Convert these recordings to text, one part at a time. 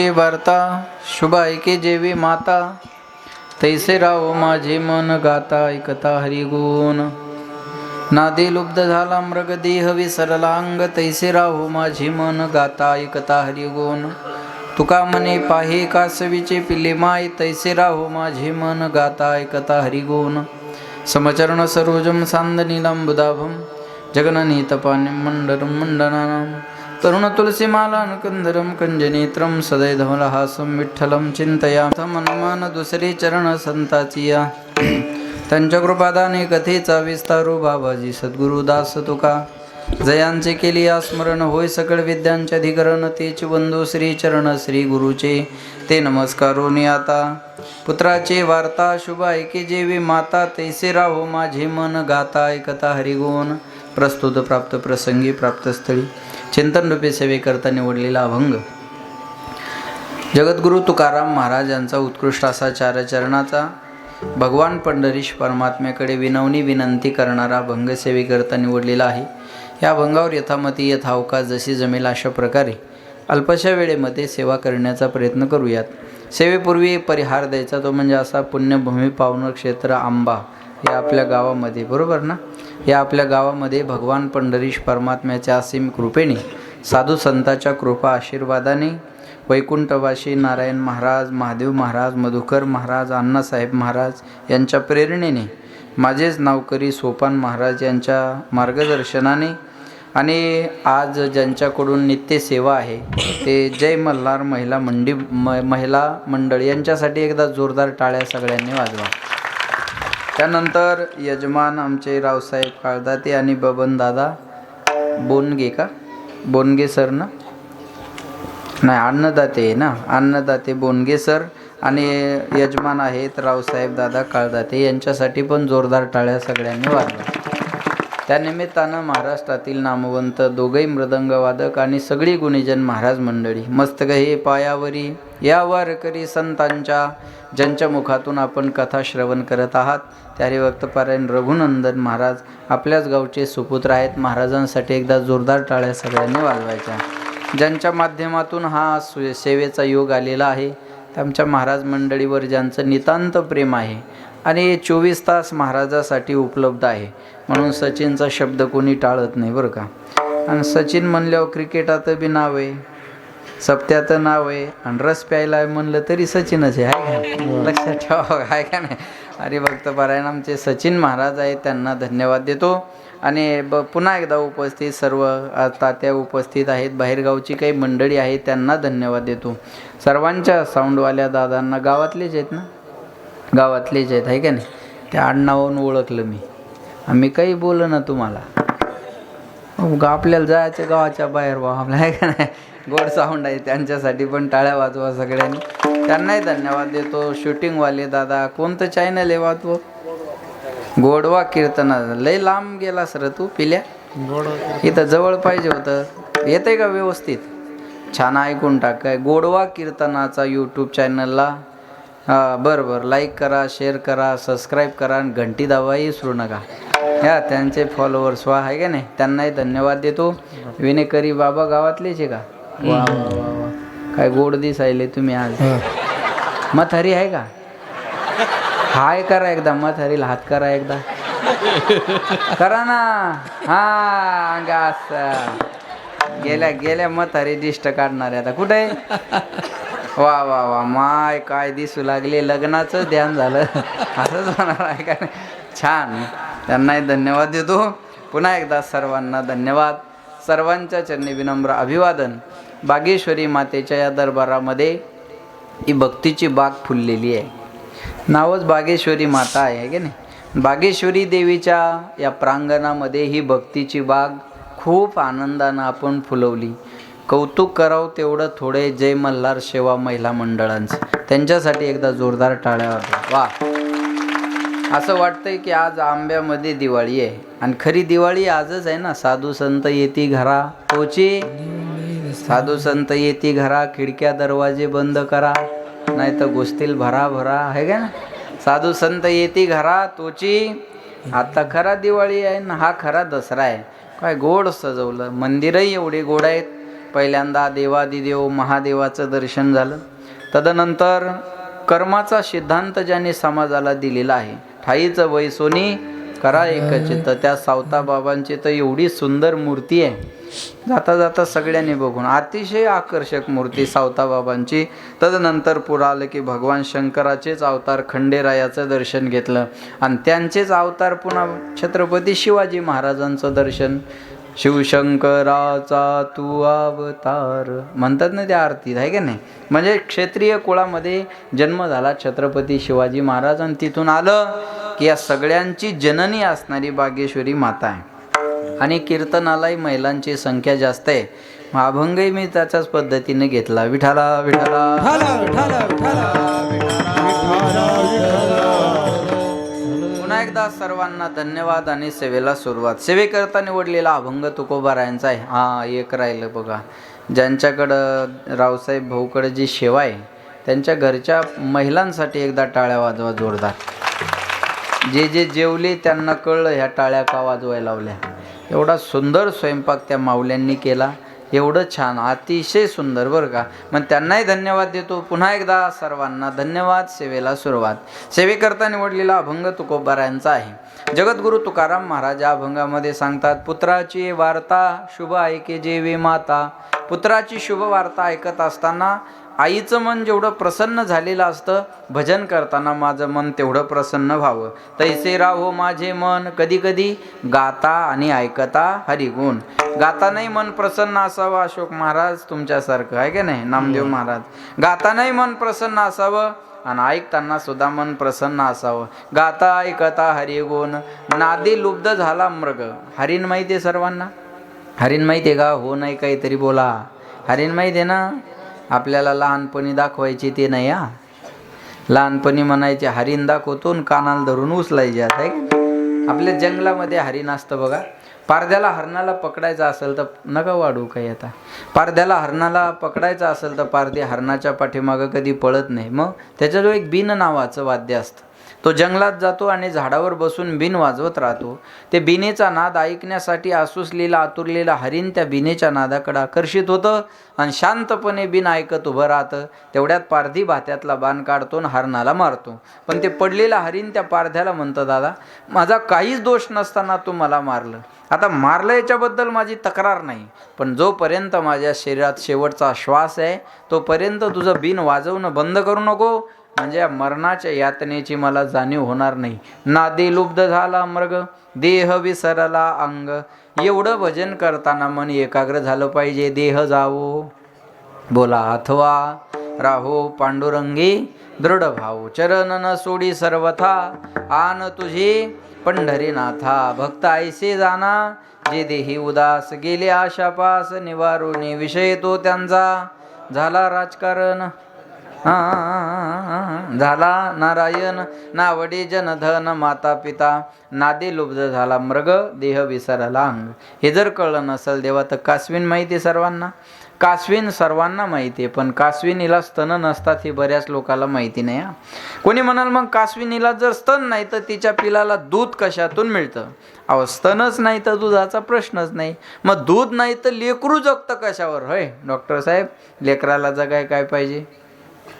पुत्राची वार्ता शुभ ऐके जेवी माता, तैसे राहो माझे मन गाता ऐकता हरिगुण. नादी लुब्ध झाला मृगदेह विसरलांग, तैसे राहो माझे मन गाता ऐकता हरिगुण. तुका मने पाहे कासवीचे पिले माय, तैसे राहो माझे मन गाता ऐकता हरिगुण. समचरण सरोजम सांदनीलांबुदाभम, जगननीतपानिं मंडरं मंडनानां. तरुण तुलसीमालान कंदरम कंजनेत्रम, सदै धवलहासं विठ्ठलं चिंतयामि. मनमान दुसरे चरण संताचिया, त्यांच्या कृपादाने कथेचा विस्तारो. बाबाजी सद्गुरुदास तुका, जयांचे केली स्मरण होय सकळ विद्यांचे अधिकरण. तेच वंदो श्री चरण श्री गुरुचे, ते नमस्कारोनी आता. पुत्राचे वार्ता शुभ ऐके जेवी माता, तैसे राहो माझे मन गाता ऐकता हरिगुण. प्रस्तुत प्राप्त प्रसंगी प्राप्तस्थळी चिंतन रूपे सेवे करता निवडलेला अभंग. जगद्गुरु तुकाराम महाराज यांचा उत्कृष्ट असा चारचरणाचा भगवान पंढरीश परमात्म्याकडे विनवणी विनंती करणारा अभंग सेवेकरता निवडलेला आहे. या अभंगावर यथामती यथावकाश जशी जमेल अशा प्रकारे अल्पशा वेळेमध्ये सेवा करण्याचा प्रयत्न करूयात. सेवेपूर्वी परिहार द्यायचा, तो म्हणजे असा पुण्यभूमी पावन क्षेत्र आंबा हे आपल्या गावामध्ये, बरोबर ना, या आपल्या गावामध्ये भगवान पंढरीश परमात्म्याच्या असीम कृपेने, साधू संतांच्या कृपा आशीर्वादाने, वैकुंठवासी नारायण महाराज, महादेव महाराज, मधुकर महाराज, अण्णासाहेब महाराज यांच्या प्रेरणेने, माझेच नावकरी सोपान महाराज यांच्या मार्गदर्शनाने आणि आज ज्यांच्याकडून नित्य सेवा आहे ते जय मल्हार महिला मंडळ यांच्यासाठी एकदा जोरदार टाळ्या सगळ्यांनी वाजवा. त्यानंतर यजमान आमचे रावसाहेब काळदाते आणि बबनदादा बोनगे, का बोनगे सर ना, नाही अन्नदाते आहे ना, अन्नदाते बोनगे सर आणि यजमान आहेत रावसाहेब दादा काळदाते, यांच्यासाठी पण जोरदार टाळ्या सगळ्यांनी वाजवा. त्यानिमित्तानं महाराष्ट्रातील नामवंत दोघे मृदंगवादक आणि सगळी गुणीजन महाराज मंडळी मस्तक हे पायावरी या वारकरी संतांच्या, ज्यांच्या मुखातून आपण कथा श्रवण करत आहात, त्या हरिभक्तपरायण रघुनंदन महाराज आपल्याच गावचे सुपुत्र आहेत. महाराजांसाठी एकदा जोरदार टाळ्या सगळ्यांनी वाजवायच्या. ज्यांच्या माध्यमातून हा सेवेचा योग आलेला आहे, आमच्या महाराज मंडळीवर ज्यांचं नितांत प्रेम आहे आणि 24 तास महाराजासाठी उपलब्ध आहे, म्हणून सचिनचा शब्द कोणी टाळत नाही बरं का. आणि सचिन म्हणल्यावर क्रिकेटात बी नाव आहे, सप्त्यात नाव आहे, आणि रस प्यायला म्हणलं तरी सचिनच आहे का, लक्षात ठेवा आहे का नाही. हरिभक्तपरायण आमचे सचिन महाराज आहेत, त्यांना धन्यवाद देतो. आणि पुन्हा एकदा उपस्थित सर्व तात्या उपस्थित आहेत, बाहेरगावची काही मंडळी आहेत, त्यांना धन्यवाद देतो. सर्वांच्या साऊंडवाल्या दादांना, गावातलेच आहेत ना, गावातलेच आहेत आहे का नाही, त्या आडनावावरून ओळखलं मी. आम्ही काही बोललो ना तुम्हाला, आपल्याला जायचं गावाच्या बाहेर व्हा आपल्या आहे का नाही, गोड साऊंड आहे, त्यांच्यासाठी पण टाळ्या वाजवा सगळ्यांनी, त्यांनाही धन्यवाद देतो. शूटिंगवाले दादा, कोणतं चॅनल आहे वाजव, गोडवा कीर्तना, लय लांब गेला सर तू पिल्या, इथं जवळ पाहिजे होतं, येतंय का व्यवस्थित, छान ऐकून टाक. काय गोडवा कीर्तनाचा यूट्यूब चॅनलला बरं लाईक करा, शेअर करा, सबस्क्राईब करा आणि घंटी दाबाही विसरू नका. या त्यांचे फॉलोअर्स व्हा आहे का नाही, त्यांनाही धन्यवाद देतो. विनेकरी बाबा गावातलेच आहे का, वा वा वा, काय गोड दिसायले तुम्ही आज. म्हातारी आहे का, हाय करा एकदा, म्हातारीला हात करा एकदा, करा ना, हा गास गेल्या म्हातारी दिष्ट काढणार आहे आता कुठे आहे. वा वा वा, माय काय दिसू लागले, लग्नाचं ध्यान झालं असंच होणार आहे का, छान. त्यांनाही धन्यवाद देतो. पुन्हा एकदा सर्वांना धन्यवाद. सर्वांच्या चरणी विनम्र अभिवादन. बागेश्वरी मातेच्या या दरबारामध्ये ही भक्तीची बाग फुललेली आहे, नावच बागेश्वरी माता आहे की नाही. बागेश्वरी देवीच्या या प्रांगणामध्ये ही भक्तीची बाग खूप आनंदानं आपण फुलवली. कौतुक करावं तेवढं थोडे जय मल्हार सेवा महिला मंडळांचं, त्यांच्यासाठी एकदा जोरदार टाळ्या वाजवा. वा, असं वाटतंय की आज आंब्यामध्ये दिवाळी आहे, आणि खरी दिवाळी आजच आहे ना. साधू संत येती घरा तोची, साधू संत येती घरा, खिडक्या दरवाजे बंद करा, नाही तर घुसतील भरा भरा आहे का ना. साधू संत येती घरा तोची, आता खरा दिवाळी आहे ना, हा खरा दसरा आहे. काय गोड सजवलं, मंदिरही एवढी गोड आहेत, पहिल्यांदा देवादिदेव महादेवाचं दर्शन झालं. तदनंतर कर्माचा सिद्धांत ज्यांनी समाजाला दिलेला आहे, ठाईचं वय सोनी करा एकचित्त, त्या सावताबाबांची तर एवढी सुंदर मूर्ती आहे. जाता जाता सगळ्यांनी बघून अतिशय आकर्षक मूर्ती सावताबाबांची. तदनंतर पुढं आलं की भगवान शंकराचेच अवतार खंडेरायाचं दर्शन घेतलं आणि त्यांचेच अवतार पुन्हा छत्रपती शिवाजी महाराजांचं दर्शन. शिवशंकराचा तू अवतार म्हणतात ना त्या आरतीत, आहे का नाही. म्हणजे क्षत्रिय कुळामध्ये जन्म झाला छत्रपती शिवाजी महाराज आणि तिथून आलं की या सगळ्यांची जननी असणारी बागेश्वरी माता आहे. आणि कीर्तनालाही महिलांची संख्या जास्त आहे. अभंगही मी त्याच्याच पद्धतीने घेतला. विठाला विठाला पुन्हा एकदा सर्वांना धन्यवाद आणि सेवेला सुरुवात. सेवेकरता निवडलेला अभंग तुकोबारायांचा आहे. हा एक राहिलं बघा, ज्यांच्याकडं रावसाहेब भाऊकडे जी सेवा आहे त्यांच्या घरच्या महिलांसाठी एकदा टाळ्या वाजवा जोरदार. जे जे जेवले त्यांना कळलं ह्या टाळ्या का वाजवायला लावल्या. एवढा सुंदर स्वयंपाक त्या माऊल्यांनी केला, एवढं छान, अतिशय सुंदर बरं का. मग त्यांनाही धन्यवाद देतो. पुन्हा एकदा सर्वांना धन्यवाद. सेवेला सुरुवात. सेवेकरता निवडलेला अभंग तुकोबारायांचा आहे. जगद्गुरु तुकाराम महाराज या अभंगामध्ये सांगतात, पुत्राची वार्ता शुभ ऐके जेवी माता. पुत्राची शुभ वार्ता ऐकत असताना आईचं मन जेवढं प्रसन्न झालेलं असतं, भजन करताना माझं मन तेवढं प्रसन्न व्हावं. तैसे राहो माझे मन कधी कधी गाता आणि ऐकता हरिगुण. गातानाही मन प्रसन्न असावं. अशोक महाराज तुमच्यासारखं, आहे का नाही, नामदेव महाराज. गातानाही मन प्रसन्न असावं आणि ऐकताना सुद्धा मन प्रसन्न असावं. गाता ऐकता हरिगुण. नादी लुब्ध झाला मृग. हरिण माहिती आहे सर्वांना? हरिण माहिती आहे का? हो नाही काहीतरी बोला. हरिण माहिती आहे ना? आपल्याला लहानपणी दाखवायची ते नाही. हा, लहानपणी म्हणायचे हरिण दाखवतो आणि कानाला धरून उचलायचे. आता आहे का आपल्या जंगलामध्ये हरिण असतं बघा. पारद्याला हरणाला पकडायचं असेल तर नका वाढू काही. आता पारद्याला हरणाला पकडायचं असेल तर पारदे हरणाच्या पाठीमागं कधी पळत नाही. मग त्याच्याजवळ एक बिन नावाचं वाद्य असतं. तो जंगलात जातो आणि झाडावर बसून बिन वाजवत राहतो. ते बिनेचा नाद ऐकण्यासाठी आसुसलेला आतुरलेला हरिण त्या बिनेच्या नादाकडे आकर्षित होतं आणि शांतपणे बिन ऐकत उभं राहतं. तेवढ्यात पारधी भात्यातला बाण काढतो आणि हरणाला मारतो. पण ते पडलेला हरिण त्या पारध्याला म्हणतं, दादा माझा काहीच दोष नसताना तू मला मारलं. आता मारलं याच्याबद्दल माझी तक्रार नाही, पण जोपर्यंत माझ्या शरीरात शेवटचा श्वास आहे तोपर्यंत तुझं बिन वाजवणं बंद करू नको, म्हणजे या मरणाच्या यातनेची मला जाणीव होणार नाही. नादी लुब्ध झाला मृग देह विसरला अंग. एवढं भजन करताना मन एकाग्र झालं पाहिजे. देह जावो बोला अथवा राहो पांडुरंगी दृढ भाव. चरण न सोडी सर्वथा आन तुझी पंढरीनाथा. भक्त ऐसे जाना जे देही उदास. गेले आशापास निवारुनी विषय तो त्यांचा. झाला राजकारण झाला नारायण नावडी जनधन माता पिता. नादी लुब्ध झाला मृग देह विसरला अंग. हे जर कळलं नसेल देवा तर कासवीन माहिती आहे सर्वांना? कासवीन सर्वांना माहिती आहे, पण कासविनीला स्तन नसतात हे बऱ्याच लोकांना माहिती नाही. कोणी म्हणाल मग कासविनीला जर स्तन नाही तर तिच्या पिलाला दूध कशातून मिळतं? अहो स्तनच नाही तर दुधाचा प्रश्नच नाही. मग दूध नाही तर लेकरू जगतं कशावर? होय डॉक्टर साहेब, लेकराला जगाय काय पाहिजे?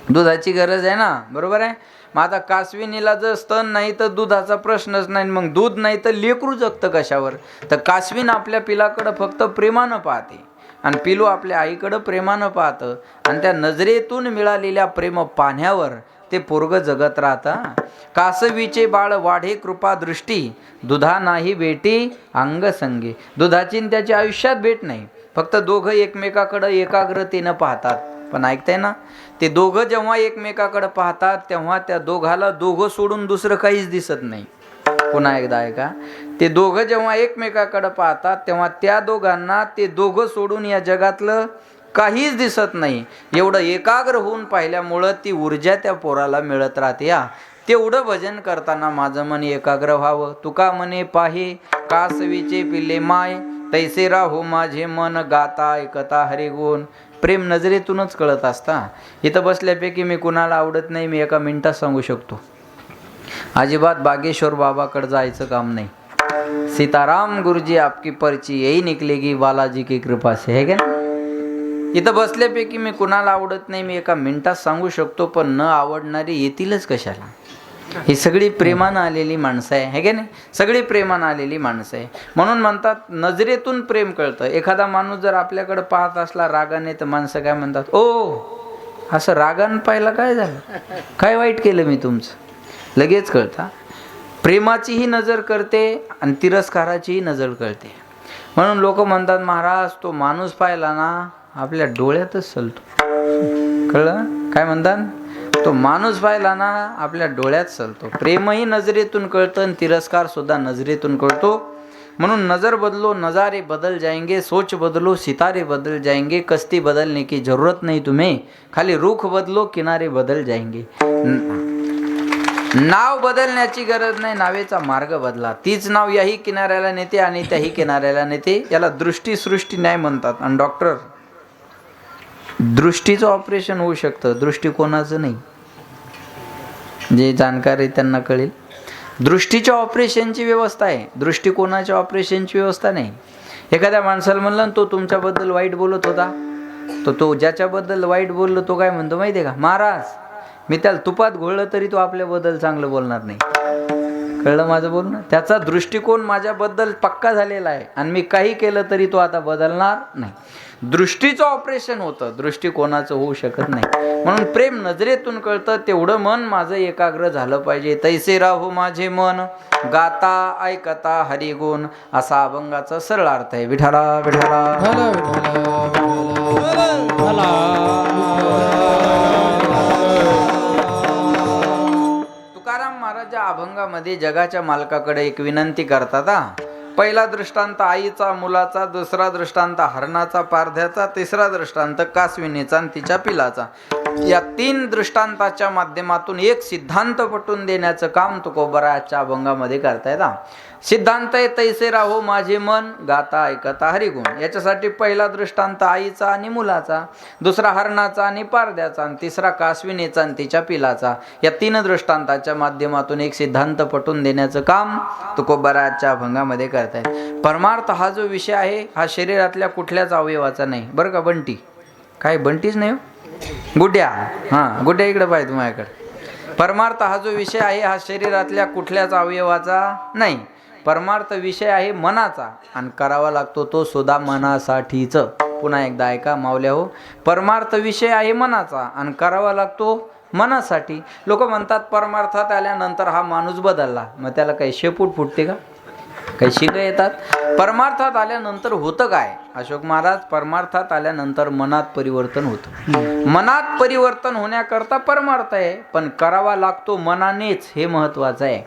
दुधाची गरज आहे ना, बरोबर आहे. मग आता कासविनीला जर स्तन नाही तर दुधाचा प्रश्नच नाही, मग दूध नाही तर लेकरू जगतं कशावर? तर कासवीन आपल्या पिलाकडं फक्त प्रेमानं पाहते आणि पिलू आपल्या आईकडं प्रेमानं पाहतं आणि त्या नजरेतून मिळालेल्या प्रेम पाहण्यावर ते पोरगं जगत राहतं. कासवीचे बाळ वाढे कृपा दृष्टी दुधा नाही भेटी अंगसंगी. दुधाची त्याची आयुष्यात भेट नाही, फक्त दोघं एकमेकाकडं एकाग्रतेनं पाहतात. पण ऐकताय ना, ते दोघं जेव्हा एकमेकाकडे पाहतात तेव्हा त्या दोघाला दोघं सोडून दुसरं काहीच दिसत नाही. पुन्हा एकदा ऐका, ते दोघं जेव्हा एकमेकाकडे पाहतात तेव्हा त्या दोघांना ते दोघं सोडून या जगातलं काहीच दिसत नाही. एवढं एकाग्र होऊन पाहिल्यामुळं ती ऊर्जा त्या पोराला मिळत राहते. तेवढं भजन करताना माझं मन एकाग्र व्हावं. तुका मने पाहे कासवीचे पिल्ले माय. तैसे राहो माझे मन गाता ऐकता हरिगुण. प्रेम नजरेतूनच कळत असता. इथं बसल्यापैकी मी कुणाला आवडत नाही मी एका मिनिटात सांगू शकतो. अजिबात बागेश्वर बाबाकडे जायचं काम नाही. सीताराम गुरुजी आपकी पर्ची यही निकलेगी बालाजी की कृपा से, है क्या? इथं बसल्यापैकी मी कुणाला आवडत नाही मी एका मिनिटात सांगू शकतो, पण न आवडणारी येतीलच कशाला. ही सगळी प्रेमानं आलेली माणसं आहे की नाही, सगळी प्रेमानं आलेली माणसं आहे. म्हणून म्हणतात नजरेतून प्रेम कळतं. एखादा माणूस जर आपल्याकडे पाहत असला रागाने तर माणसं काय म्हणतात, ओ असं रागानं पाहिलं काय झालं, काय वाईट केलं मी तुमचं, लगेच कळतं. प्रेमाचीही नजर करते आणि तिरस्काराचीही नजर कळते. म्हणून लोक म्हणतात महाराज तो माणूस पाहिला ना आपल्या डोळ्यातच चलतो. कळलं काय म्हणतात, तो माणूस पाहिला ना आपल्या डोळ्यात चलतो. प्रेमही नजरेतून कळतं आणि तिरस्कार सुद्धा नजरेतून कळतो. म्हणून नजर बदलो नजारे बदल जाएंगे, सोच बदलो सितारे बदल जाएंगे, कश्ती बदलने की जरूरत नहीं तुम्हें, खाली रुख बदलो किनारे बदल जाएंगे. नाव बदलण्याची गरज नाही, नावेचा मार्ग बदला. तीच नाव याही किनाऱ्याला नेते आणि त्याही किनाऱ्याला नेते. याला दृष्टी सृष्टी न्याय म्हणतात. आणि डॉक्टर दृष्टीचं ऑपरेशन होऊ शकतं, दृष्टिकोनाचं नाही. जे जाणकार आहे त्यांना कळेल. दृष्टीच्या ऑपरेशनची व्यवस्था आहे, दृष्टिकोनाच्या ऑपरेशनची व्यवस्था नाही. एखाद्या माणसाला म्हणलं तो तुमच्याबद्दल वाईट बोलत होता, तो ज्याच्याबद्दल वाईट बोललो तो काय म्हणतो माहिती आहे का, महाराज मी त्याला तुपात घोळलं तरी तो आपल्याबद्दल चांगलं बोलणार नाही. कळलं माझं बोलणं. त्याचा दृष्टिकोन माझ्याबद्दल पक्का झालेला आहे आणि मी काही केलं तरी तो आता बदलणार नाही. दृष्टीचं ऑपरेशन होतं, दृष्टिकोनाचं होऊ शकत नाही. म्हणून प्रेम नजरेतून कळतं. तेवढं मन माझं एकाग्र झालं पाहिजे. तैसे राहू माझे मन गाता ऐकता हरिगुण, असा अभंगाचा सरळ अर्थ आहे. विठाला विठाला तुकाराम महाराज या अभंगामध्ये जगाच्या मालकाकडे एक विनंती करतात. पहिला दृष्टांत आईचा मुलाचा, दुसरा दृष्टांत हरणाचा पारध्याचा, तिसरा दृष्टांत कासविनीचा आणि तिच्या पिलाचा. या 3 दृष्टांताच्या माध्यमातून एक सिद्धांत पटवून देण्याचं काम तुकोबराच्या अभंगामध्ये करतायत. सिद्धांत आहे तैसे राहो माझे मन गाता ऐकता हरिगुण. याच्यासाठी पहिला दृष्टांत आईचा आणि मुलाचा, दुसरा हरणाचा आणि पारध्याचा आणि तिसरा कासविनीचा आणि तिच्या पिलाचा. या 3 दृष्टांताच्या माध्यमातून एक सिद्धांत पटवून देण्याचं काम तुकोबराच्या अभंगामध्ये करतायत. परमार्थ हा जो विषय आहे हा शरीरातल्या कुठल्याच अवयवाचा नाही बरं का. बंटी काय बंटीच नाही हो, गुड्या. हां गुड्या इकडे पाहिजे माझ्याकडे. परमार्थ हा जो विषय आहे हा शरीरातल्या कुठल्याच अवयवाचा नाही. परमार्थ विषय आहे मनाचा आणि करावा लागतो तो सुद्धा मनासाठीच. पुन्हा एकदा ऐका मावल्या हो, परमार्थ विषय आहे मनाचा आणि करावा लागतो मनासाठी. लोक म्हणतात परमार्थात आल्यानंतर हा माणूस बदलला, मग त्याला काही शेपूट फुटते का, काही शिक येतात. परमार्थात आल्यानंतर होतं काय अशोक महाराज, परमार्थात आल्यानंतर मनात परिवर्तन होतं. मनात परिवर्तन होण्याकरता परमार्थ आहे, पण करावा लागतो मनानेच, हे महत्वाचं आहे.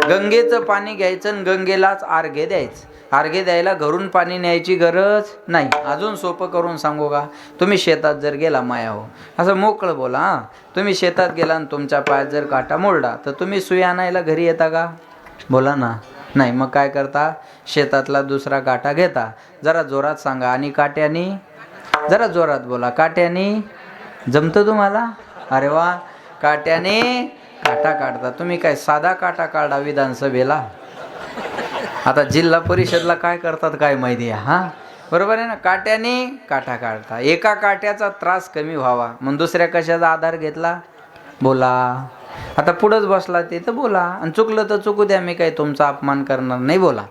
गंगेचं पाणी घ्यायचं आणि गंगेलाच अर्घ्य द्यायचं. अर्घ्य द्यायला घरून पाणी न्यायची गरज नाही. अजून सोपं करून सांगू का, तुम्ही शेतात जर गेला माया हो, असं मोकळं बोला. हां तुम्ही शेतात गेला आणि तुमच्या पायात जर काटा मोडला तर तुम्ही सुई आणायला घरी येता का, बोला ना. नाही, मग काय करता, शेतातला दुसरा काटा घेता. जरा जोरात सांगा आणि काट्याने, जरा जोरात बोला, काट्याने जमतं तुम्हाला. अरे वा, काट्याने काटा काढता. तुम्ही काय साधा काटा काढा विधानसभेला, आता जिल्हा परिषदला काय करतात काय माहिती आहे. हां बरोबर आहे ना, काट्याने काटा काढता. एका काट्याचा त्रास कमी व्हावा म्हणून दुसऱ्या कशाचा आधार घेतला, बोला. आता पुढंच बसला ते तर बोला, आणि चुकलं तर चुकू द्या, मी काही तुमचा अपमान करणार नाही, बोला.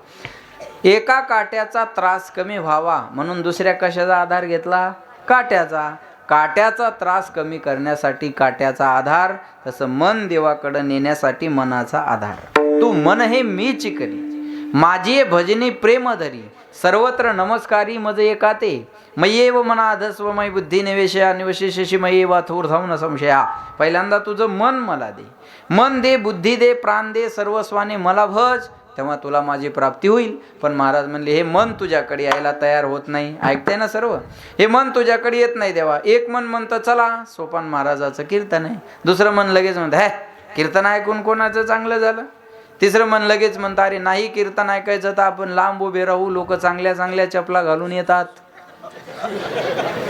एका काट्याचा त्रास कमी व्हावा म्हणून दुसऱ्या कशाचा आधार घेतला, काट्याचा. काट्याचा त्रास कमी करण्यासाठी काट्याचा आधार, तसं मन देवाकडे नेण्यासाठी मनाचा आधार. तू मन हे मी चिकरी, माझी भजनी प्रेम धरी, सर्वत्र नमस्कारी मज एकाते, मयेव मना अधस्व मय बुद्धी निवेशया निवशेषशी मयेवा थोर धावून संशया. पहिल्यांदा तुझं मन मला दे, मन दे, बुद्धी दे, प्राण दे, सर्वस्वाने मला भज, तेव्हा तुला माझी प्राप्ती होईल. पण महाराज म्हणले हे मन तुझ्याकडे यायला तयार होत नाही. ऐकताय ना सर्व, हे मन तुझ्याकडे येत नाही देवा. एक मन म्हणतं चला सोपान महाराजाचं कीर्तन आहे, दुसरं मन लगेच म्हणतं हे कीर्तन ऐकून कोणाचं चांगलं झालं, तिसरं मन लगेच म्हणतं अरे नाही कीर्तन ऐकायचं तर आपण लांब उभे राहू, लोक चांगल्या चांगल्या चपला घालून येतात.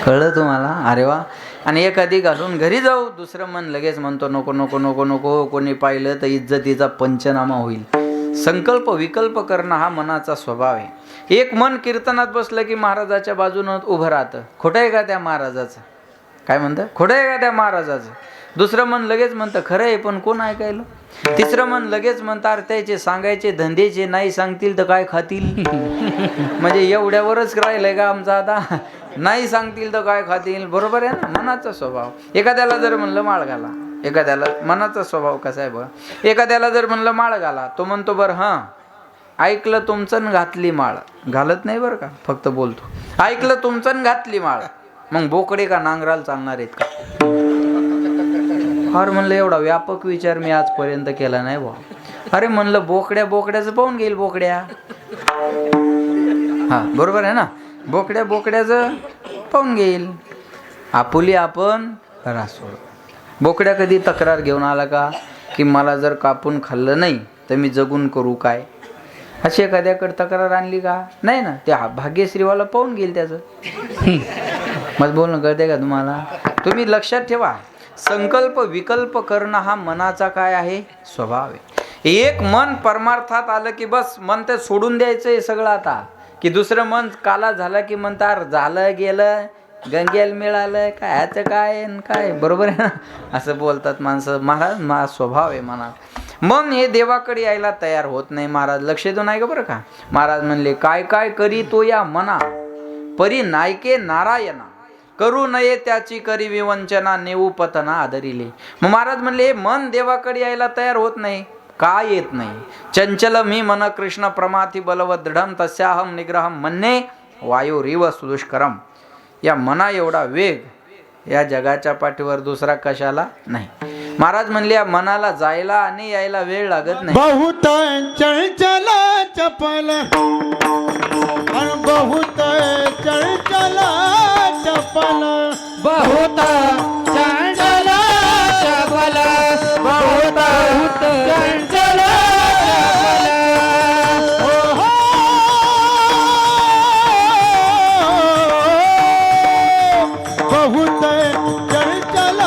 कळलं तुम्हाला, अरे वा. आणि एखादी घालून घरी जाऊ, दुसरं मन लगेच म्हणतो नको नको नको नको, कोणी पाहिलं तर इज्जतीचा पंचनामा होईल. संकल्प विकल्प करणं हा मनाचा स्वभाव आहे. एक मन कीर्तनात बसलं की महाराजाच्या बाजूनं उभं राहतं. खोटं आहे का त्या महाराजाचं? काय म्हणतं? खोटं आहे का त्या महाराजाचं? दुसरं मन लगेच म्हणतं खरं आहे, पण कोण ऐकायला? तिसरं मन लगेच म्हणतं अरे त्याचे सांगायचे धंदेचे, नाही सांगतील तर काय खातील. म्हणजे एवढ्यावरच राहिलंय का आमचं आता? नाही सांगतील तर काय खातील. बरोबर आहे ना, मनाचा स्वभाव. एखाद्याला जर म्हणलं माळ घाला, एखाद्याला मनाचा स्वभाव कसा आहे बघा. एखाद्याला जर म्हणलं माळ घाला, तो म्हणतो बरं हां ऐकलं तुमचं घातली माळ. घालत नाही बरं का, फक्त बोलतो. ऐकलं तुमचं घातली माळ. मग बोकडे का नांगराला चालणार आहेत का? फार म्हणलं एवढा व्यापक विचार मी आजपर्यंत केला नाही बा. अरे म्हणलं बोकड्याचं पाहून घेईल बोकड्या. हा बरोबर आहे ना, बोकड्याचं पाहून घेईल. आपुली आपण रासोड. बोकड्या कधी तक्रार घेऊन आला का की मला जर कापून खाल्लं नाही तर मी जगून करू काय? अशी एखाद्याकडे तक्रार आणली का? नाही ना. त्या भाग्यश्रीवाला पाहून घेईल त्याचं. मग बोलणं कळते का तुम्हाला? तुम्ही लक्षात ठेवा, संकल्प विकल्प करणं हा मनाचा काय आहे? स्वभाव आहे. एक मन परमार्थात आलं की बस मन ते सोडून द्यायचंय सगळं आता. की दुसरं मन काला झालं की म्हणतात झालं गेलं गंगेल मिळालं काय ह्याचं काय. बरोबर आहे ना, असं बोलतात माणसं. महाराज माझा स्वभाव आहे मनात. मन हे देवाकडे यायला तयार होत नाही. महाराज लक्ष देऊ नाही का बरं का. महाराज म्हणले काय काय करी तो या मना, परी नायके नारायणा, करू नये त्याची करी विवंचना, नेऊ पतना आदरिले. मग महाराज म्हणले मन देवाकडे यायला तयार होत नाही. का येत नाही? चंचल मी मन कृष्ण प्रमाथी बलवत दृढम तस्याहम निग्रहम म्हणणे वायुरिव सुदुष्करम. या मना एवढा वेग या जगाच्या पाठीवर दुसरा कशाला नाही. महाराज म्हणले या मनाला जायला आणि यायला वेळ लागत नाही. बहुत चंचल चपल, बहुत चंचल चपल, बहुत चंचल चपल, बहुत चंचल चपल. बहुत चंचल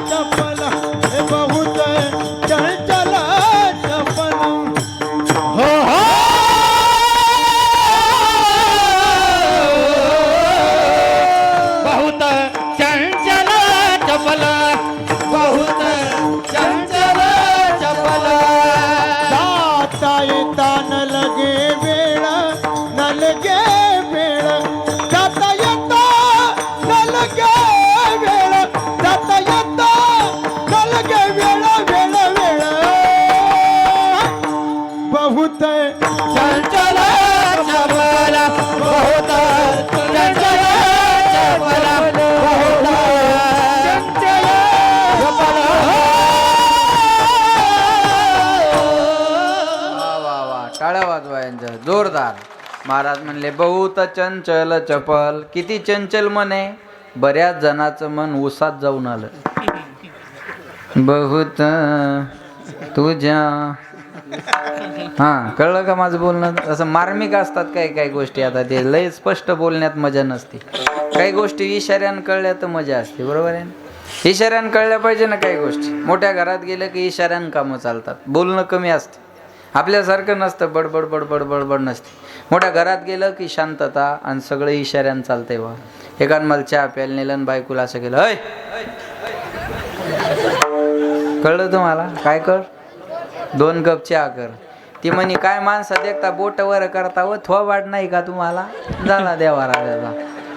चपल, बहुत चंचल चपल. हो हो बहुत चंचल चपल, बहुत चंचल चपल. जाता येता न लगे वेळ, न लगे वेळ. जाता येता न लगे वेळ, जाता येता न लगे वेळ, वेळ वेळ. बहुत चंचल चपल, बहुत चंचल चपल, बहुत चंचल चपल. वा वा वा, टाळ्या वाजवायच्या जोरदार. महाराज म्हणले बहुत चंचल चपल. किती चंचल मन आहे? बऱ्याच जणाचं मन उसात जाऊन आलं. बहुत तुझ्या. हां कळलं का माझं बोलणं? असं मार्मिक असतात काही गोष्टी. आता ते लय स्पष्ट बोलण्यात मजा नसते. काही गोष्टी इशाऱ्यानं कळल्या तर मजा असते. बरोबर आहे ना? इशाऱ्यानं कळल्या पाहिजे ना काही गोष्टी. मोठ्या घरात गेलं की इशाऱ्यानं कामं चालतात. बोलणं कमी असतं. आपल्यासारखं नसतं, बडबड बडबड बडबड नसते. मोठ्या घरात गेलं की शांतता आणि सगळं इशाऱ्यानं चालतंय. बा एकानं मला चहा प्यायला नेलं आणि बायकोला असं केलं, अय कळलं तुम्हाला? काय कर, 2 कप चहा कर. ती म्हणे काय माणसं देखता बोट वर करता व थोबाड नाही का तुम्हाला? झाला देवा राजाचा.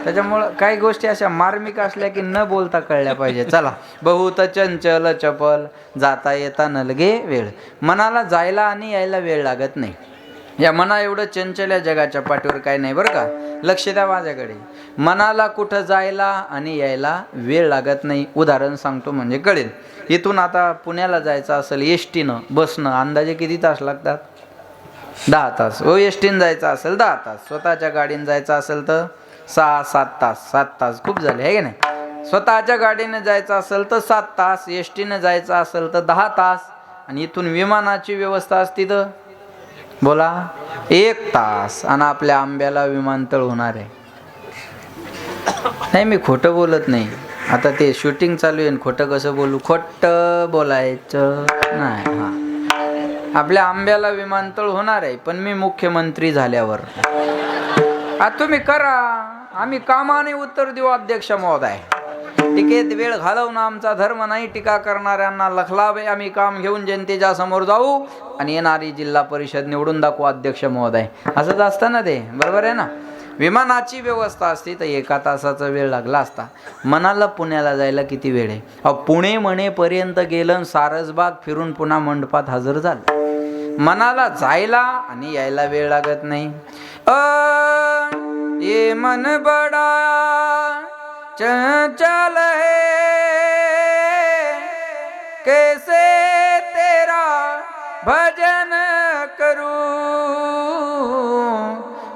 त्याच्यामुळं काही गोष्टी अशा मार्मिक असल्या की न बोलता कळल्या पाहिजे. चला, बहुत चंचल चपल, जाता येता न लगे वेळ. मनाला जायला आणि यायला वेळ लागत नाही. या मना एवढं चंचल या जगाच्या पाठीवर काय नाही बरं का. लक्ष द्या माझ्याकडे. मनाला कुठं जायला आणि यायला वेळ लागत नाही. उदाहरण सांगतो म्हणजे कळेल. इथून आता पुण्याला जायचं असेल एसटीनं, बसनं अंदाजे किती तास लागतात? 10 तास. ओ एसटीनं जायचं असेल 10 तास. स्वतःच्या गाडीनं जायचं असेल तर 6-7 तास. 7 तास खूप झाले आहे की नाही? स्वतःच्या गाडीने जायचं असेल तर 7 तास. एसटीनं जायचं असेल तर 10 तास. आणि इथून विमानाची व्यवस्था असती तर बोला 1 तास. आणि आपल्या आंब्याला विमानतळ होणार आहे. नाही मी खोटं बोलत नाही. आता ते शूटिंग चालू आहे, खोटं कसं बोलू? खोटं बोलायचं नाही. हां आपल्या आंब्याला विमानतळ होणार आहे, पण मी मुख्यमंत्री झाल्यावर. आता तुम्ही करा, आम्ही कामाने उत्तर देऊ अध्यक्ष महोदय. टीकेत वेळ घालवणं आमचा धर्म नाही. टीका करणाऱ्यांना लखलावे. आम्ही काम घेऊन जनतेच्या समोर जाऊ आणि येणारी जिल्हा परिषद निवडून दाखवू अध्यक्ष महोदय. असंच असतं ना ते, बरोबर आहे ना. विमानाची व्यवस्था असती तर 1 तासाचा वेळ लागला असता. मनाला पुण्याला जायला किती वेळ आहे? पुणे म्हणेपर्यंत गेलं, सारसबाग फिरून पुन्हा मंडपात हजर झालं. मनाला जायला आणि यायला वेळ लागत नाही. ये मन बड़ा चंचल है, कैसे तेरा भजन करूं,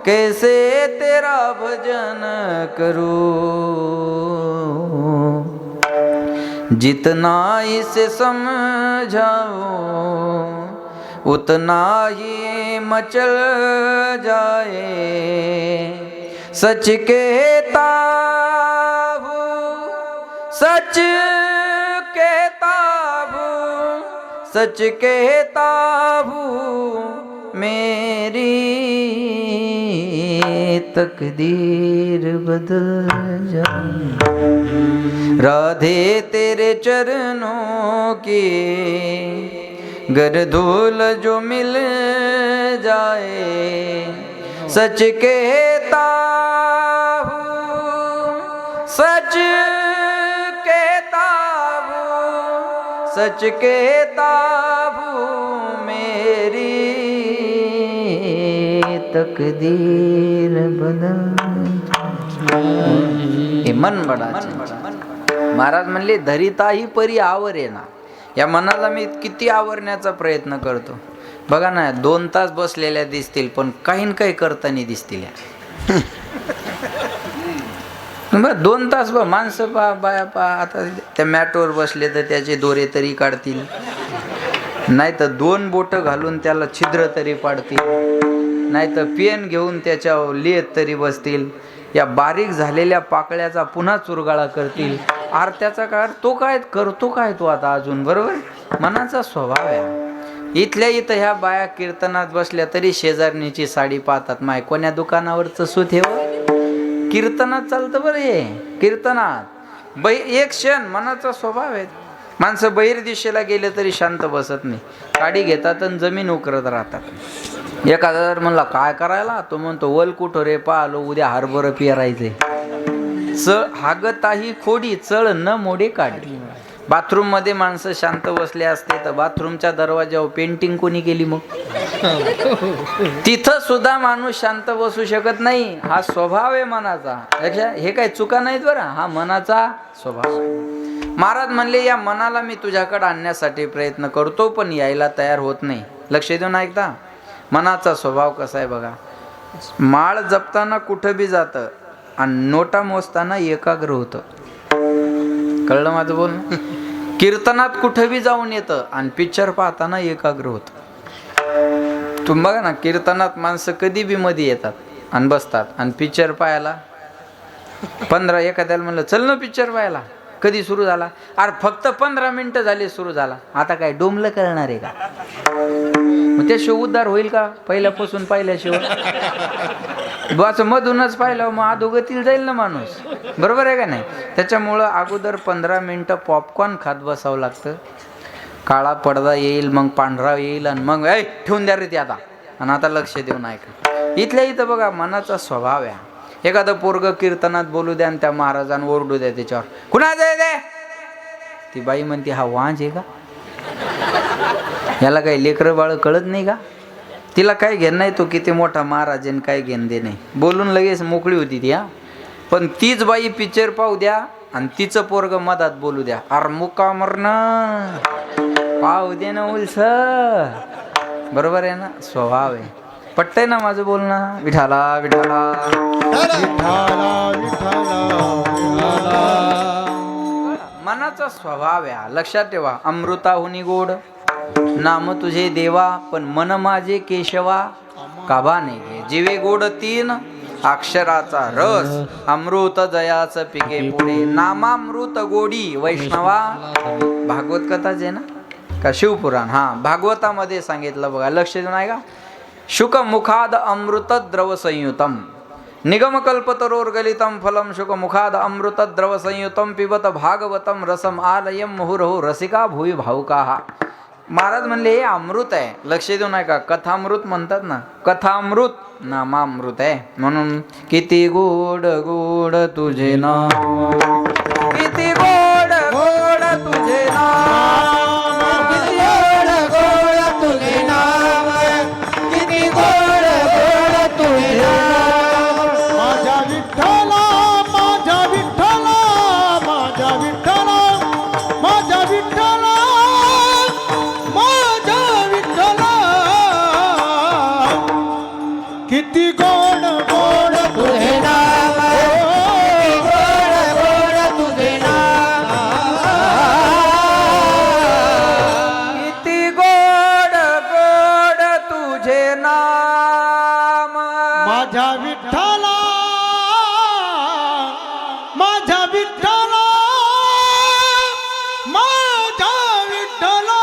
कैसे तेरा भजन करूं. जितना इसे समझाऊं उतना ही मचल जाए. सच कहता हूँ, सच कहता हूँ, सच कहता हूँ, मेरी तकदीर बदल जाए. राधे तेरे चरणों की गर धूल जो मिल जाए. सच कहता हूँ, सच कहता हूँ, सच कहता हूँ, मेरी तकदीर बदल. हे मन बडा. महाराज म्हणले धरिताही परी आवरे ना. या मनाला मी किती आवरण्याचा प्रयत्न करतो. बघा ना, 2 तास बसलेल्या दिसतील पण काही न काही करताना दिसतील. 2 तास माणसं पा बाया पा. आता त्या मॅटवर बसले तर त्याचे दोरे तरी काढतील, नाही तर 2 बोटं घालून त्याला छिद्र तरी पाडतील, नाही तर पेन घेऊन त्याच्यावर लिहित तरी बसतील. या बारीक झालेल्या पाकळ्याचा पुन्हा चुरगाळा करतील. आरत्याचा काळ तो काय करतो काय तो आता अजून, बरोबर. मनाचा स्वभाव आहे. इथल्या इथं ह्या बाया कीर्तनात बसल्या तरी शेजारणीची साडी पाहतात. माय कोण्या दुकानावरच सूत हे कीर्तनात चालतं बरं. हे कीर्तनात एक क्षण मनाचा स्वभाव आहे. माणसं बहिर दिशेला गेले तरी शांत बसत नाही. काडी घेतात आणि जमीन उकरत राहतात. एखादा जर म्हणला काय करायला, तो म्हणतो वल कुठं रे, पाहलो उद्या हरभरं पेरायचे. चळ हागताही खोडी, चळ न मोडे काढी. बाथरूम मध्ये माणसं शांत बसले असते तर बाथरूमच्या दरवाजावर पेंटिंग कोणी केली मग? तिथं सुद्धा माणूस शांत बसू शकत नाही. हा स्वभाव आहे मनाचा. हे काय चुका नाहीत बरं, हा मनाचा स्वभाव आहे. महाराज म्हणले या मनाला मी तुझ्याकडे आणण्यासाठी प्रयत्न करतो पण यायला तयार होत नाही. लक्ष देऊन ऐकता. मनाचा स्वभाव कसा आहे बघा. माळ जपताना कुठं बी जातं आणि नोटा मोजताना एकाग्र होतं. कळलं माझं बोलणं? कीर्तनात कुठं बी जाऊन येतं आणि पिक्चर पाहताना एकाग्र होतं. तुम्ही बघा ना, कीर्तनात माणसं कधी बी मध्ये येतात आणि बसतात आणि पिक्चर पाहायला 15 एखाद्याला म्हणलं चल ना पिक्चर पाहायला, कधी सुरू झाला? अरे फक्त 15 मिनिटं झाले सुरू झाला. आता काय डोंबलं करणार आहे का? मग त्याशिवाय उद्धार होईल का? पहिल्यापासून पाहिल्याशिवाय बस मधूनच पाहिलं मग अधोगतीला जाईल ना माणूस, बरोबर आहे का नाही? त्याच्यामुळं अगोदर 15 मिनिटं पॉपकॉर्न खात बसावं लागतं. काळा पडदा येईल, मग पांढरा येईल आणि मग ठेवून द्या रे ते आता. आणि आता लक्ष देऊन ऐका. इथल्या इथं बघा मनाचा स्वभाव आहे. एखादं पोरग कीर्तनात बोलू द्या आणि त्या महाराजांना ओरडू द्या त्याच्यावर, कुणाचं आहे ते? ती बाई म्हणते हा वांज आहे का? याला काही लेकरं बाळ कळत नाही का? तिला काय घेणं नाही तो किती मोठा महाराज आहे, काय घेणं दे नाही. बोलून लगेच मोकळी होती ती. पण तीच बाई पिक्चर पाहू द्या आणि तिचं पोरग मधात बोलू द्या, अरे मुका मरणं पाहू दे ना उलस. बरोबर आहे ना? स्वभाव आहे. पटतंय ना माझं बोलणं? विठाला विठाला मनाचा स्वभाव आहे. लक्षात ठेवा. अमृताहुनी गोड नाम तुझे देवा, पण मन माझे केशवा काबाने घे. जीवे गोड 3 अक्षराचा रस, अमृत जयाच पिके पुढे. नामामृत गोडी वैष्णवा. भागवत कथाच आहे ना. का शिवपुराण? हां, भागवतामध्ये सांगितलं बघा, लक्ष देऊन आहे का? शुक मुखाद अमृत द्रव संयुतम निगमकल्पतरोर्गलितम फलम शुक मुखाद अमृत द्रव संयुतम पिबत भागवतम रसम आलयम मुहुरहु रसिका भुवी भावुकाहा. महाराज म्हणले हे अमृत आहे, लक्ष देऊ नका. कथामृत म्हणतात ना, कथामृत नामामृत आहे. म्हणून किती गोड गोड तुझे नाम, किती गोड गोड तुझे नाम, किती गोड गोड तुझे नाम, किती गोड गोड तुझे नाम. माझ्या विठ्ठला, माझ्या विठ्ठला, माझ्या विठ्ठला, माझ्या विठ्ठला, माझ्या विठ्ठला. किती गोड गोड तुझे नाम, किती गोड गोड तुझे नाम. किती गोड गोड तुझे नाम. माझ्या विठ्ठला, माझ्या विठ्ठला, माझ्या विठ्ठला.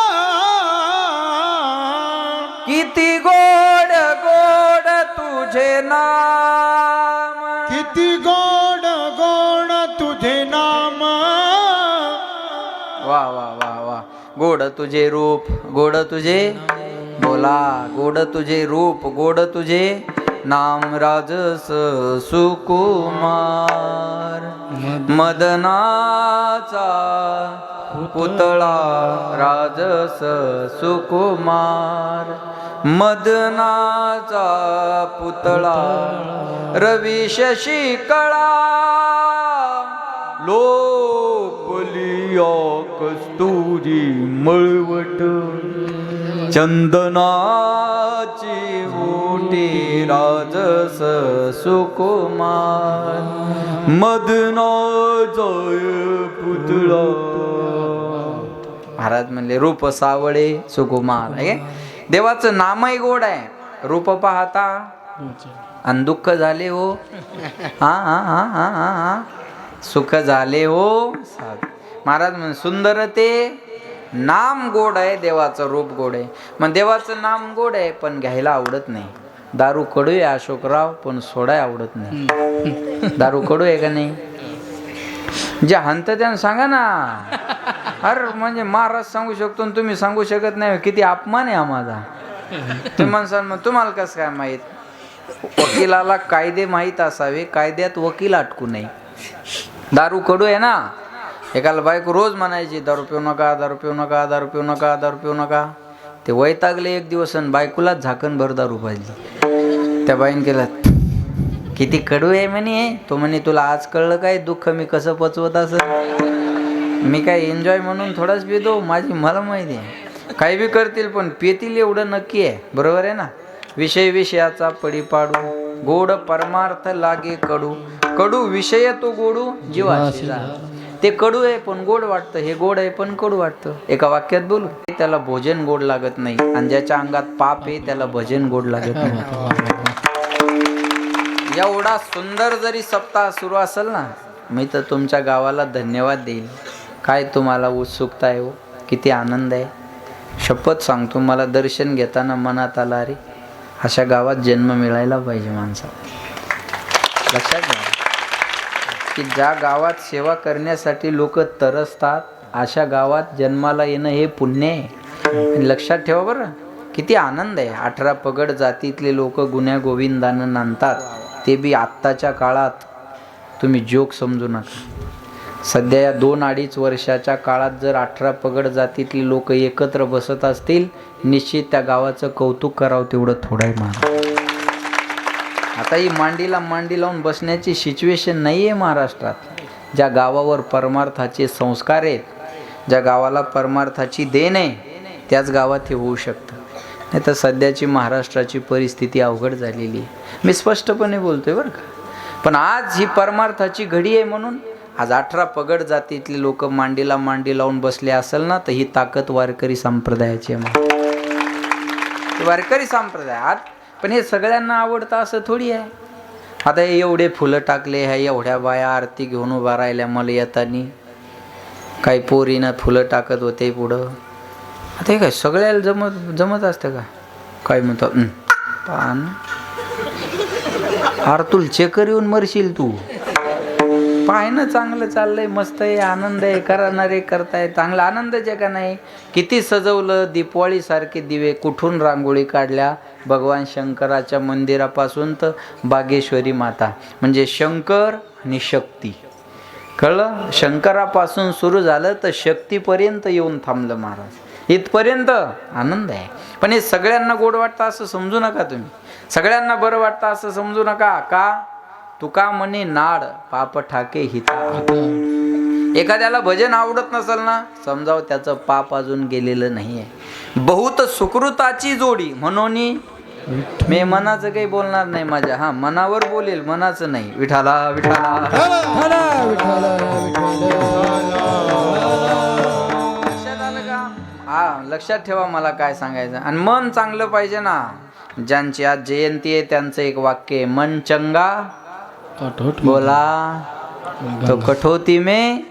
किती गोड गोड तुझे नाम. किती गोड गोड तुझे नाम. वा वा वा वा. गोड तुझे रूप, गोड तुझे बोला, गोड तुझे रूप, गोड तुझे नाम. राजस सुकुमार मदनाचा पुतळा, राजस सुकुमार मदनाचा पुतळा. रवी शशी कळा लोपलिया कस्तुरी मळवट. चंदनाची ओटी राजस सुकुमार मदना जय पुतळा. महाराज म्हणले रूप सावळे सुकुमार आहे. देवाचं नामही गोड आहे. रूप पाहता आणि दुःख झाले हो, हा हा हा हा हा हा, सुख झाले हो. महाराज म्हणे सुंदर ते नाम गोड आहे, देवाचं रूप गोड आहे. मग देवाचं नाम गोड आहे पण घ्यायला आवडत नाही. दारू कडू आहे अशोकराव, पण सोडाय आवडत नाही. दारू कडू आहे का नाही? जे हंत त्यानं सांगा ना. अरे म्हणजे महाराज सांगू शकतो आणि तुम्ही सांगू शकत नाही, किती अपमान आहे हा माझा. तुम्ही म्हणसाल मग तुम्हाला कसं काय माहीत? वकिलाला कायदे माहीत असावे, कायद्यात वकील अटकू नये. दारू कडू आहे ना. एकाला बायको रोज म्हणायची दारू पिऊ नका, दारू पिऊ नका, दारू पिऊ नका, दारू पिऊ नका. ते वैतागले एक दिवस आणि बायकोलाच झाकणभर दारू पाहिजे. त्या बाईन केलं किती कडू आहे म्हणे. तो म्हणे तुला आज कळलं काय दुःख मी कसं पचवत असं. मी काय एन्जॉय म्हणून थोडाच पितो, माझी मला माहिती आहे. काही बी करतील पण पेतील एवढं नक्की आहे. बरोबर आहे ना. विषय विषयाचा पडी पाडू, गोड परमार्थ लागे कडू. कडू विषय तो गोडू जीवाशी. ते कडू आहे पण गोड वाटतं, हे गोड आहे पण कडू वाटतं. एका वाक्यात बोलू, त्याला भोजन गोड लागत नाही आणि ज्याच्या अंगात पाप आहे त्याला भजन गोड लागत नाही. एवढा सुंदर जरी सप्ताह सुरू असेल ना, मी तर तुमच्या गावाला धन्यवाद देईल. काय तुम्हाला उत्सुकता आहे हो, किती आनंद आहे. शपथ सांगतो, मला दर्शन घेताना मनात आला अरे अशा गावात जन्म मिळायला पाहिजे माणसाला. लक्षात घ्या की ज्या गावात सेवा करण्यासाठी लोक तरसतात, अशा गावात जन्माला येणं हे पुण्य आहे. लक्षात ठेवा बरं, किती आनंद आहे. 18 पगड जातीतले लोक गुण्या गोविंदानं नांदतात, ते बी आत्ताच्या काळात. तुम्ही जोक समजू नका. सध्या या 2-2.5 वर्षाच्या काळात जर 18 पगड जातीतली लोक एकत्र बसत असतील, निश्चित त्या गावाचं कौतुक करावं तेवढं थोडं आहे. महाराज आता ही मांडीला मांडी लावून बसण्याची सिच्युएशन नाही आहे महाराष्ट्रात. ज्या गावावर परमार्थाचे संस्कार आहेत, ज्या गावाला परमार्थाची देण आहे, त्याच गावात हे होऊ शकतं. नाही तर सध्याची महाराष्ट्राची परिस्थिती अवघड झालेली आहे. मी स्पष्टपणे बोलतोय बरं का. पण आज ही परमार्थाची घडी आहे म्हणून आज 18 पगड जातीतले लोक मांडीला मांडी लावून बसले असेल ना, तर ही ताकद वारकरी संप्रदायाची आहे. वारकरी संप्रदायात पण हे सगळ्यांना आवडतं असं थोडी आहे. आता हे एवढे फुलं टाकले, ह्या एवढ्या बाया आरती घेऊन उभा राहिल्या मला येतानी. काही पोरीनं फुलं टाकत होते पुढं, आता हे काय सगळ्याला जमत असतं का? काय म्हणतो पान अरे तुला चेकर येऊन मरशील तू. पाय ना चांगलं चाललंय, मस्त आहे, आनंद आहे, करणारे करताय, चांगला आनंदच आहे का नाही? किती सजवलं, दीपावली सारखे दिवे, कुठून रांगोळी काढल्या भगवान शंकराच्या मंदिरापासून तर बागेश्वरी माता, म्हणजे शंकर आणि शक्ती. कळलं? शंकरापासून सुरू झालं तर शक्तीपर्यंत येऊन थांबलं महाराज. इथपर्यंत आनंद आहे. पण हे सगळ्यांना गोड वाटतं असं समजू नका तुम्ही. सगळ्यांना बरं वाटतं असं समजू नका. का? तुका म्हणे नाड पाप ठाके हिता. एखाद्याला भजन आवडत नसेल ना, समजावं त्याचं पाप अजून गेलेलं नाहीये. बहुत सुकृताची जोडी म्हणून मी मनाचं काही बोलणार नाही माझ्या, मनावर बोलेल, मनाचं नाही. विठाला विठाला लक्षात आलं का? लक्षात ठेवा मला काय सांगायचं. आणि मन चांगलं पाहिजे ना. ज्यांची आज जयंती आहे त्यांचं एक वाक्य आहे, मन चंगा बोला तो कठोती में.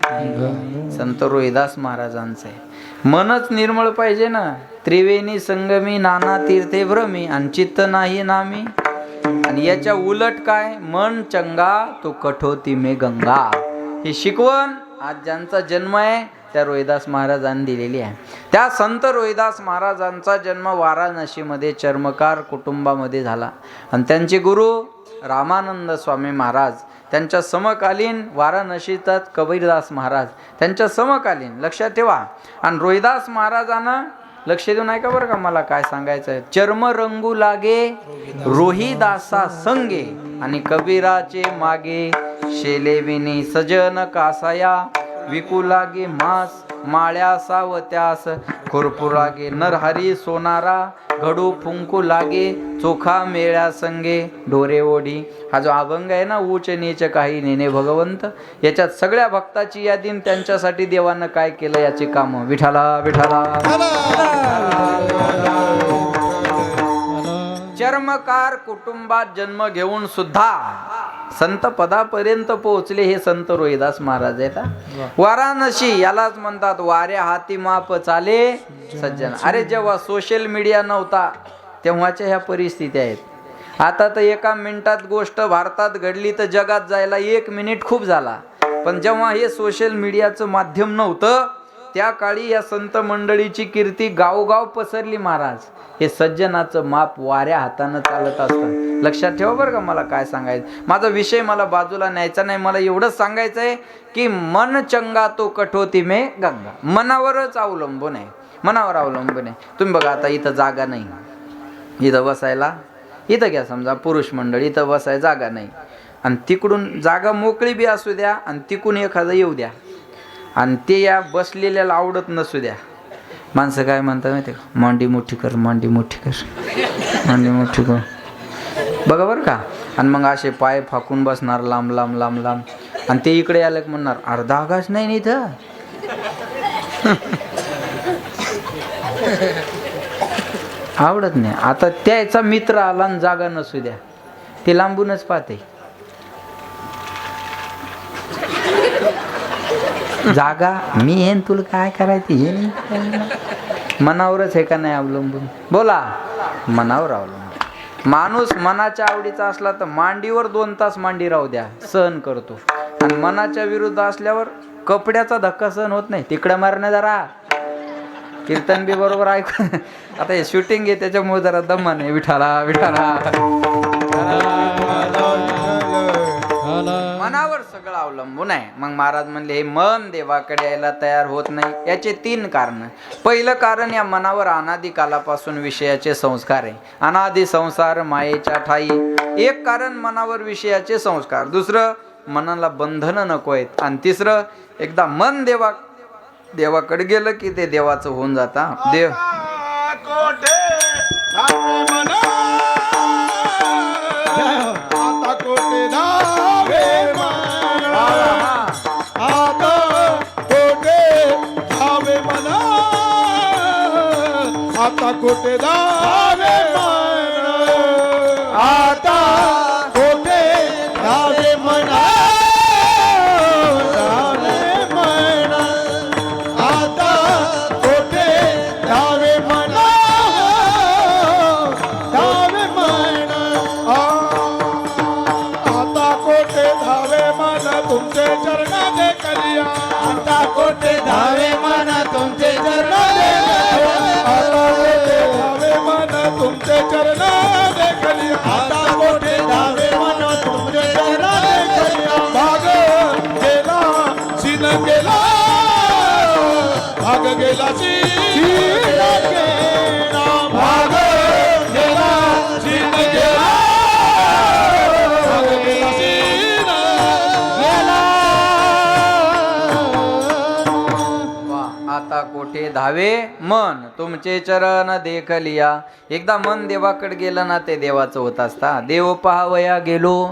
संत रोहिदास महाराजांचं आहे. मनच निर्मळ पाहिजे ना. त्रिवेणी संगमी नाना तीर्थे भ्रमी आणि चित्त नाही नामी. आणि याच्या उलट काय? मन चंगा तो कठोती में गंगा. ही शिकवण आज ज्यांचा जन्म आहे त्या रोहिदास महाराजांनी दिलेली आहे. त्या संत रोहिदास महाराजांचा जन्म वाराणसीमध्ये चर्मकार कुटुंबामध्ये झाला. आणि त्यांचे गुरु रामानंद स्वामी महाराज, त्यांच्या समकालीन वाराणसीतात कबीरदास महाराज, त्यांच्या समकालीन. लक्षात ठेवा. आणि रोहिदास महाराजांना लक्ष देऊन ऐका बरं का मला काय सांगायचं आहे. चर्म रंगू लागे रोहिदासा संगे आणि कबीराचे मागे शेलेविनी सजन कासाया विकू लागे मास माळ्या सावत्यास खुरपू लागे नरहरी सोनारा घडू फुंकू लागे चोखा मेळ्या संगे डोरे ओढी. हा जो अभंग आहे ना, उच नीच काही नेने भगवंत, याच्यात सगळ्या भक्ताची यादी त्यांच्यासाठी देवानं काय केलं याची काम. विठाला विठाला. चर्मकार कुटुंबात जन्म घेऊन सुद्धा संत पदापर्यंत पोहोचले हे संत रोहिदास महाराज आहेत. वाराणसी यालाच म्हणतात वाऱ्या हाती माप चाले सज्जन. अरे जेव्हा सोशल मीडिया नव्हता तेव्हाच्या ह्या परिस्थिती आहेत. आता तर एका मिनिटात गोष्ट भारतात घडली तर जगात जायला 1 मिनिट खूप झाला. पण जेव्हा हे सोशल मीडियाचं माध्यम नव्हतं त्या काळी या संत मंडळीची कीर्ती गावगाव पसरली महाराज. हे सज्जनाचं माप वाऱ्या हातानं चालत असतं. लक्षात ठेवा बरं का मला काय सांगायचं. माझा विषय मला बाजूला न्यायचा नाही. मला एवढंच सांगायचं आहे की मन चंगा तो कठोती में गंगा. मनावरच अवलंबून आहे, मनावर अवलंबून आहे. तुम्ही बघा आता इथं जागा नाही, इथं बसायला, इथं घ्या समजा पुरुष मंडळ, इथं बसायला जागा नाही. आणि तिकडून जागा मोकळी बी असू द्या आणि तिकडून एखादं येऊ द्या आणि ते या बसलेल्याला आवडत नसू द्या. माणसं काय म्हणतात माहिती का? मांडी मोठी कर, मांडी मोठी कर, मांडी मोठी कर. बघा बरं का. आणि मग असे पाय फाकून बसणार लांब लांब लांब लांब. आणि ते इकडे आलं की म्हणणार अर्धा आकाश नाही इथं. आवडत नाही. आता त्याचा मित्र आला आणि जागा नसू द्या, ते लांबूनच पाहते. जागा मी येईन, तुला काय करायचं हे नाही. मनावरच आहे का नाही अवलंबून? बोला, मनावर अवलंबून. माणूस मनाच्या आवडीचा असला तर मांडीवर 2 तास मांडी राहू द्या, सहन करतो. आणि मनाच्या विरुद्ध असल्यावर कपड्याचा धक्का सहन होत नाही. तिकडे मारणं जरा कीर्तन बी बरोबर ऐकू. आता हे शूटिंग आहे त्याच्यामुळे जरा दमान आहे. विठाला विठाला. मनावर सगळं अवलंबून आहे. मग महाराज म्हणले हे मन देवाकडे यायला तयार होत नाही. याचे 3 कारण. पहिलं कारण या मनावर अनादी कालापासून विषयाचे संस्कार आहे. अनादी संसार मायेच्या ठाई. एक कारण मनावर विषयाचे संस्कार. दुसरं मनाला बंधनं नको आहेत. आणि तिसरं एकदा मन देवाकडे गेलं की ते देवाचं होऊन जाता. देव आता कोटे दावे मन, आता कोटे दावे मन, दावे मन, आता कोटे दावे गेलासी भाग गेला सीन गेला भाग गेला सीन गेला. आता कोठे धावे मन तुमचे चरण देखलिया. एकदा मन देवाकडे गेलं ना ते देवाचं होत असता. देव पाहावया गेलो,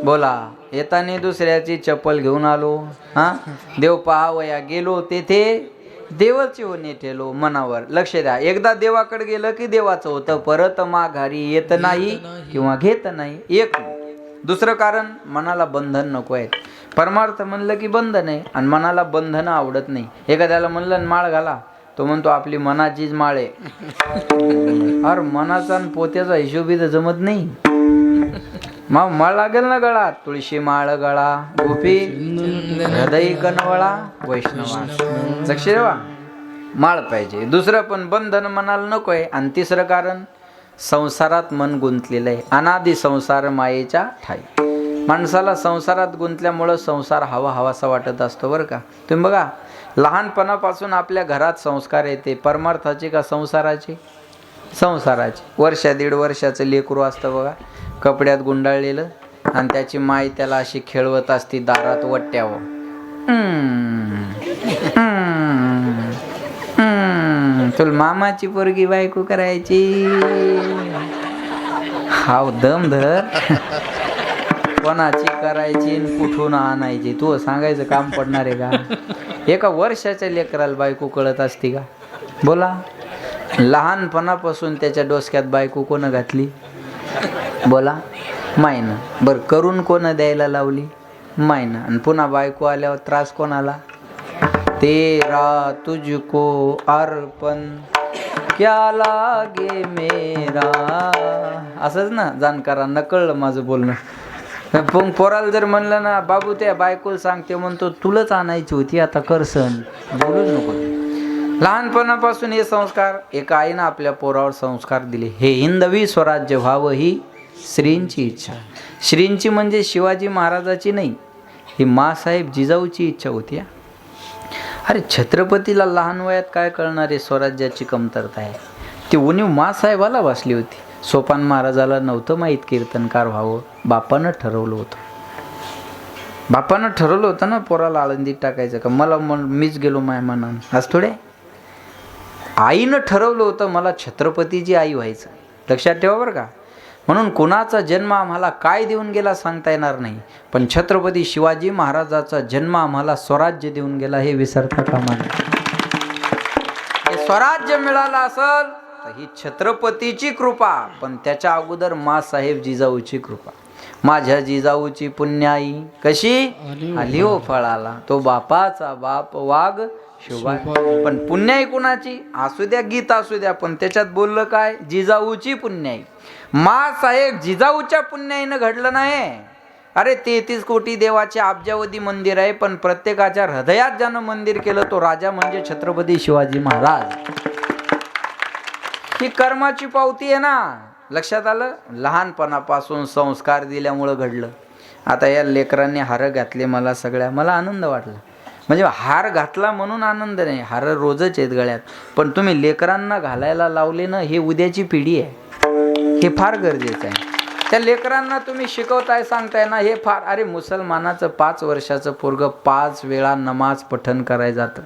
बोला येतानी दुसऱ्याची चप्पल घेऊन आलो. हा, देव पाहावया गेलो तेथे देवाची होणे ठेलो मनावर. लक्ष द्या, एकदा देवाकडे गेलं की देवाचं होतं, परत माघारी येत नाही किंवा घेत नाही. एक दुसरं कारण मनाला बंधन नको आहेत. परमार्थ म्हणलं की बंधन आहे आणि मनाला बंधन आवडत नाही. एखाद्याला म्हणलं माळ घाला, तो म्हणतो आपली मनाचीच माळ आहे. अरे मनाचा आणि पोत्याचा हिशोबी तर जमत नाही. मग माळ लागेल ना गळात, तुळशी माळ गळा गोपी हृदय कनवळा वैष्णवा. लक्ष ठेवा, माळ पाहिजे. दुसरं पण बंधन मनाला नको आहे. आणि तिसरं कारण संसारात मन गुंतलेलं आहे. अनादि संसार मायेच्या ठाई. माणसाला संसारात गुंतल्यामुळं संसार हवा हवासा वाटत असतो बरं का. तुम्ही बघा, लहानपणापासून आपल्या घरात संस्कार येते. परमार्थाचे का संसाराचे? संसाराचे. वर्षा दीड वर्षाचं लेकरू असतं बघा, कपड्यात गुंडाळलेलं, आणि त्याची माय त्याला अशी खेळवत असती दारात वट्ट्यावर. तुला मामाची पोरगी बायको करायची, हाव दम धर. कोणाची करायची कुठून आणायची तू सांगायचं काम पडणार आहे का? एका वर्षाच्या लेकराला बायको कळत असती का? बोला. लहानपणापासून त्याच्या डोसक्यात बायको कोण घातली? बोला. मायनं. बरं, करून कोण द्यायला लावली? मायनं. आणि पुन्हा बायको आल्यावर त्रास कोणाला? तेरा तुझको अर्पण क्या लागे मेरा. असंच ना, जाणकारांना कळलं माझं बोलणं. पण पोराला जर म्हणलं ना, बाबू त्या बायकोला सांगते, म्हणतो तुलाच आणायची होती, आता कर सण. बोलूच नको. लहानपणापासून हे संस्कार, एका आईनं आपल्या पोरावर संस्कार दिले. हे हिंदवी स्वराज्य व्हावं ही श्रींची इच्छा. श्रींची म्हणजे शिवाजी महाराजाची नाही, ही मासाहेब जिजाऊची इच्छा होती. अरे छत्रपतीला लहान वयात काय कळणार आहे स्वराज्याची कमतरता आहे. ती उणीव मासाहेबाला वाचली होती. सोपान महाराजाला नव्हतं माहीत कीर्तनकार व्हावं. बापानं ठरवलं होतं. बापानं ठरवलं होतं ना पोराला आळंदीत टाकायचं का? मला मीच गेलो माय मनानं. आज थोडे आईनं ठरवलं होतं मला छत्रपतीची आई व्हायचं. लक्षात ठेवा बरं का. म्हणून कुणाचा जन्म आम्हाला काय देऊन गेला सांगता येणार नाही, पण छत्रपती शिवाजी महाराजाचा जन्म आम्हाला स्वराज्य देऊन गेला, हे विसरता कामा नये. हे स्वराज्य मिळालं असल तर ही छत्रपतीची कृपा, पण त्याच्या अगोदर मासाहेब जिजाऊची कृपा. माझ्या जिजाऊची पुण्याई कशी आली हो फळाला, तो बापाचा बाप वाघ शोभा. पण पुण्याई कुणाची? असू द्या गीत असू द्या, पण त्याच्यात बोललं काय? जिजाऊची पुण्याई. मासाहेब जिजाऊच्या पुण्याईनं घडलं नाही. अरे 33 कोटी देवाचे अब्जावधी मंदिर आहे, पण प्रत्येकाच्या हृदयात ज्यानं मंदिर केलं तो राजा म्हणजे छत्रपती शिवाजी महाराज. ही कर्माची पावती आहे ना. लक्षात आलं? लहानपणापासून संस्कार दिल्यामुळं घडलं. आता या लेकरांनी हार घातले मला सगळ्या, मला आनंद वाटला. म्हणजे हार घातला म्हणून आनंद नाही, हार रोजच आहेत गळ्यात, पण तुम्ही लेकरांना घालायला लावले ना, हे उद्याची पिढी आहे, हे फार गरजेचं आहे. त्या लेकरांना तुम्ही शिकवताय, सांगताय ना, हे फार. अरे मुसलमानाचं 5 वर्षाचं पोरगं 5 वेळा नमाज पठण करायला जातं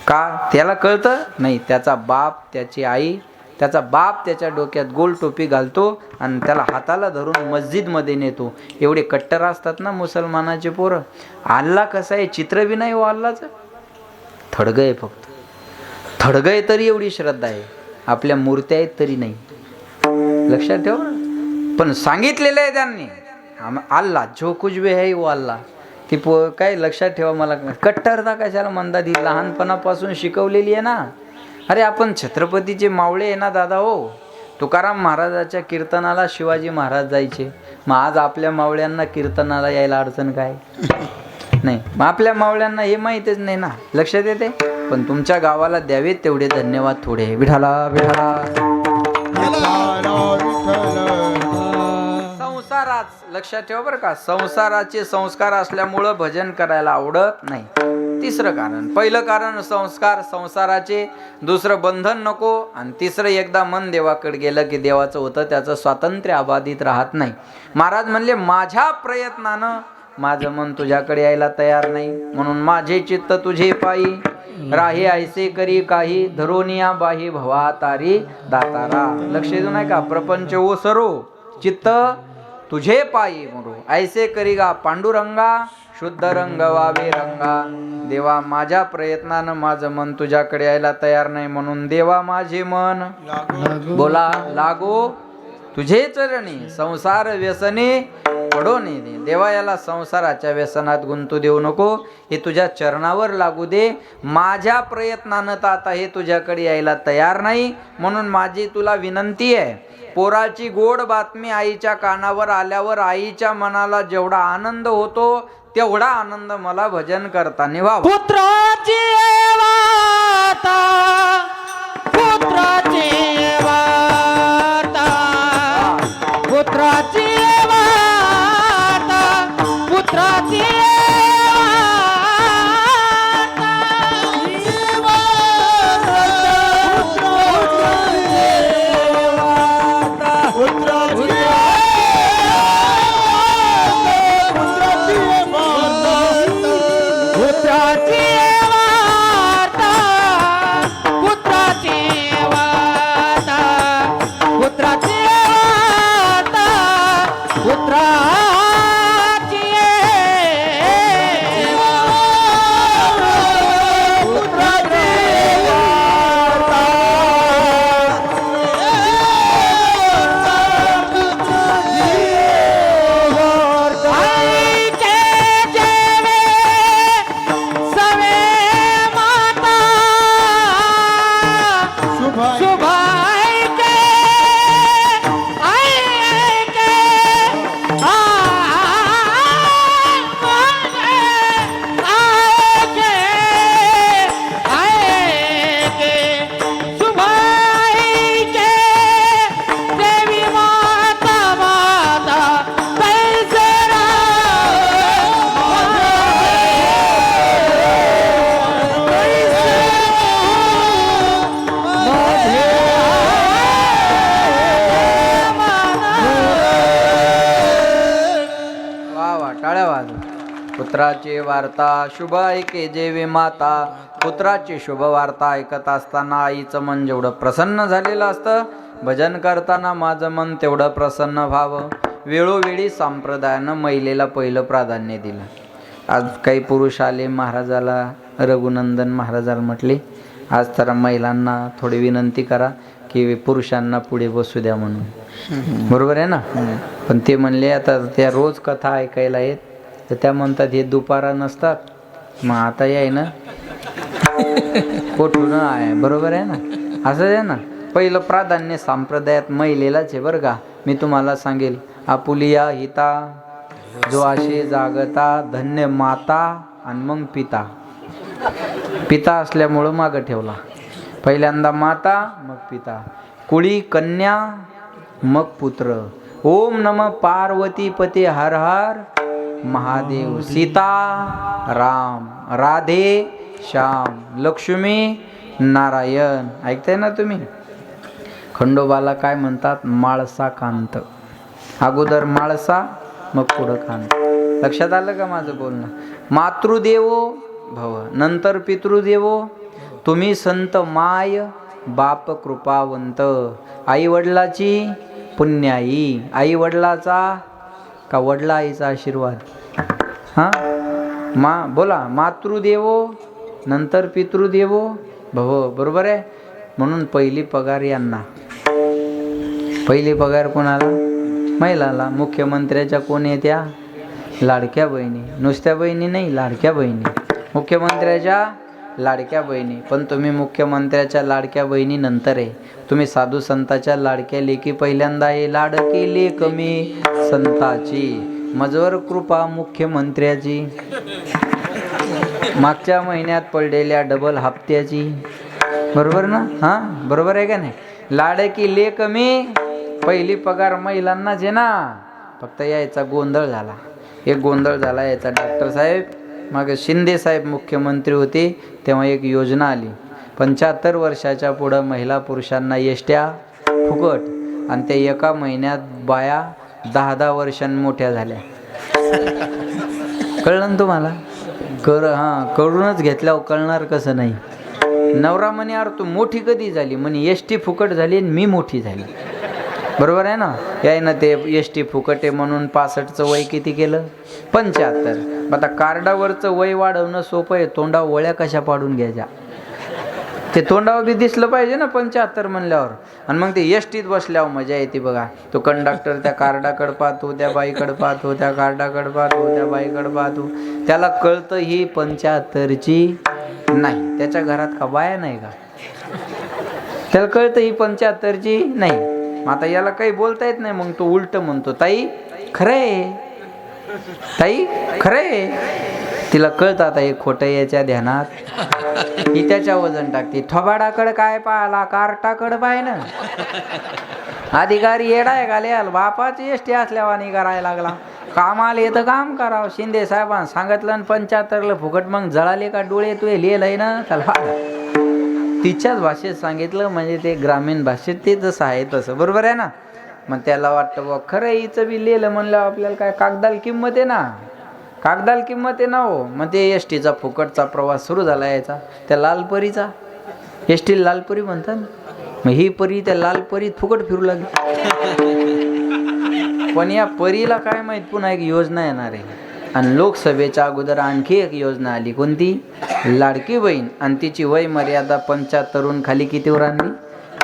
का? त्याला कळतं नाही. त्याचा बाप, त्याची आई, त्याचा बाप त्याच्या डोक्यात गोल टोपी घालतो आणि त्याला हाताला धरून मस्जिदमध्ये नेतो. एवढे कट्टर असतात ना मुसलमानाचे पोरं. अल्ला कसा आहे, चित्र बी नाही हो अल्लाचं, थडगं आहे फक्त. थडगं आहे तरी एवढी श्रद्धा आहे, आपल्या मूर्त्या आहेत तरी नाही. लक्षात ठेव. पण सांगितलेलं आहे त्यांनी, अल्ला जो कुछ भी है वो अल्ला. ती काय लक्षात ठेवा. मला कट्टरता कशाला म्हणतात? ही लहानपणापासून शिकवलेली आहे ना. अरे आपण छत्रपतीचे मावळे आहे ना दादा हो. तुकाराम महाराजाच्या कीर्तनाला शिवाजी महाराज जायचे, मग आज आपल्या मावळ्यांना कीर्तनाला यायला अडचण काय? नाही. मग आपल्या मावळ्यांना हे माहीतच नाही ना. लक्षात येते. पण तुमच्या गावाला द्यावेत तेवढे धन्यवाद थोडे. विठाला विठाला. संसाराच लक्षात ठेवा बरं का. संसाराचे संस्कार असल्यामुळं भजन करायला आवडत नाही. तिसरं कारण. पहिलं कारण संस्कार संसाराचे, दुसरं बंधन नको, आणि तिसरं एकदा मन देवाकडे गेलं की देवाचं होतं, त्याचं स्वातंत्र्य अबाधित राहत नाही. महाराज म्हणले माझ्या प्रयत्नानं माझं मन तुझ्याकडे यायला तयार नाही, म्हणून माझे चित्त तुझे पायी राही ऐसे करी काही, धरोनिया बाही भवा तारी दातारा. लक्ष देऊ नाही का? प्रपंच ओसरो चित्त तुझे पायी मरो, ऐसे करी गा पांडुरंगा, शुद्ध रंग वावे रंगा. देवा माझ्या प्रयत्नानं माझं मन तुझ्याकडे यायला तयार नाही, म्हणून देवा माझे मन बोला लागो तुझे चरणी, संसार व्यसने पडो ने दे. देवा याला संसाराच्या व्यसनात गुंतू देऊ नको, हे तुझ्या चरणावर लागू दे. माझ्या प्रयत्नानं तर आता हे तुझ्याकडे यायला तयार नाही, म्हणून माझी तुला विनंती आहे. पोराची गोड बातमी आईच्या कानावर आल्यावर आईच्या मनाला जेवढा आनंद होतो तेवढा आनंद मला भजन करताना व्हावा. पुत्राची वार्ता, पुत्राची वार्ता, पुत्राची वार्ता, पुत्राची पुत्राची वार्ता शुभ ऐके जेवी माता. पुत्राची शुभ वार्ता ऐकत असताना आईचं मन जेवढं प्रसन्न झालेलं असतं, भजन करताना माझं मन तेवढं प्रसन्न व्हावं. वेळोवेळी संप्रदायानं महिलेला पहिलं प्राधान्य दिलं. आज काही पुरुष आले महाराजाला, रघुनंदन महाराजाला म्हटले आज तर महिलांना थोडी विनंती करा की पुरुषांना पुढे बसू द्या म्हणून. बरोबर आहे ना? पण ते म्हणले आता त्या रोज कथा ऐकायला येत, तर त्या म्हणतात हे दुपारा नसतात, मग आता याय ना कोठून आहे. बरोबर आहे ना? असं आहे ना? पहिलं प्राधान्य संप्रदायात महिलेलाच आहे बरं का. मी तुम्हाला सांगेल, आपुलिया हिता जो आशे जागता, धन्य माता आणि मग पिता. पिता असल्यामुळं मागं ठेवला. पहिल्यांदा माता मग पिता, कुळी कन्या मग पुत्र. ओम नम पार्वती पते हर हर महादेव. सीता राम, राधे श्याम, लक्ष्मी नारायण. ऐकताय ना तुम्ही? खंडोबाला काय म्हणतात? माळसा कांत. अगोदर माळसा मग पुढं कांत. लक्षात आलं का माझं बोलणं? मातृदेवो भव, नंतर पितृदेवो. तुम्ही संत माय बाप कृपावंत. आई वडिलाची पुण्याई, आई वडिलाचा का वडला आईचा आशीर्वाद. हां बोला, मातृदेवो नंतर पितृदेवो भव. बरोबर आहे? म्हणून पहिली पगार यांना. पहिली पगार कोणाला? महिलाला. मुख्यमंत्र्याच्या कोण येत्या? लाडक्या बहिणी. नुसत्या बहिणी नाही, लाडक्या बहिणी. मुख्यमंत्र्याच्या लाडक्या बहिणी. पण तुम्ही मुख्यमंत्र्याच्या लाडक्या बहिणी नंतर आहे, तुम्ही साधू संताच्या लाडक्या लेकी पहिल्यांदा आहे. लाडकी लेक मी संताची, मजवर कृपा मुख्यमंत्र्याची. मागच्या महिन्यात पडलेल्या डबल हप्त्याची. बरोबर ना? हां बरोबर आहे का नाही? लाडकी लेक मी, पहिली पगार महिलांनाच आहे ना. फक्त यायचा गोंधळ झाला. एक गोंधळ झाला याचा. डॉक्टर साहेब मग शिंदे साहेब मुख्यमंत्री होते तेव्हा एक योजना आली, 75 वर्षाच्या पुढं महिला पुरुषांना एसट्या फुकट, आणि त्या एका महिन्यात बाया 10-10 वर्षांनी मोठ्या झाल्या. कळलं ना तुम्हाला? करूनच घेतल्यावर कळणार कसं नाही. नवरा म्हणे अरे तू मोठी कधी झाली? म्हणे एसटी फुकट झाली आणि मी मोठी झाली. बरोबर आहे ना? यायनं ते एसटी फुकट आहे म्हणून 65चं वय किती केलं? 75. आता कार्डावरचं वय वाढवणं सोपं आहे, तोंडावर वळ्या कशा पाडून घ्यायच्या? ते तोंडावर बी दिसलं पाहिजे ना 75 म्हणल्यावर. आणि मग ते एसटीत बसल्यावर मजा येते बघा. तो कंडक्टर त्या कार्डाकडे पाहतो, त्या बाईकडे पाहतो, त्या कार्डाकडे पाहतो, त्या बाईकडे पाहतो. त्याला कळतं ही 75ची नाही. त्याच्या घरात का बाया नाही का? त्याला कळतं ही 75ची नाही. मग आता याला काही बोलता येत नाही, मग तो उलट म्हणतो ताई खरंय, ताई खरंय. तिला कळतं आता हे खोटं याच्या ध्यानात. ही त्याच्या वजन टाकते. थोबाडाकडे काय पाहिला, कार्टाकडे पाय ना. अधिकारी येडाय घालेल, बापाची एसटी असल्यावानी करायला लागला. कामाला येतं काम करावं. शिंदे साहेबांना सांगितलं 75ला फुकट, मग जळाले का डोळे? तू लिहिलंय ना त्याला. तिच्याच भाषेत सांगितलं म्हणजे ते ग्रामीण भाषेत ते जसं आहे तसं. बरोबर आहे ना? मग त्याला वाटतं बा खरं हिचं बी लिहिलं म्हणलं आपल्याला काय कागदाला किंमत आहे ना, कागदाला किंमत आहे ना हो. मग ते एसटीचा फुकटचा प्रवास सुरू झाला याचा, त्या लालपरीचा. एसटीला लालपरी म्हणतात ना. मग ही परी त्या लालपरीत फुकट फिरू लागली. पण या परीला काय माहित पुन्हा एक योजना येणार आहे. आणि लोकसभेच्या अगोदर आणखी एक योजना आली. कोणती? लाडकी बहीण. आणि तिची वय मर्यादा 75 खाली कितीवर आणली?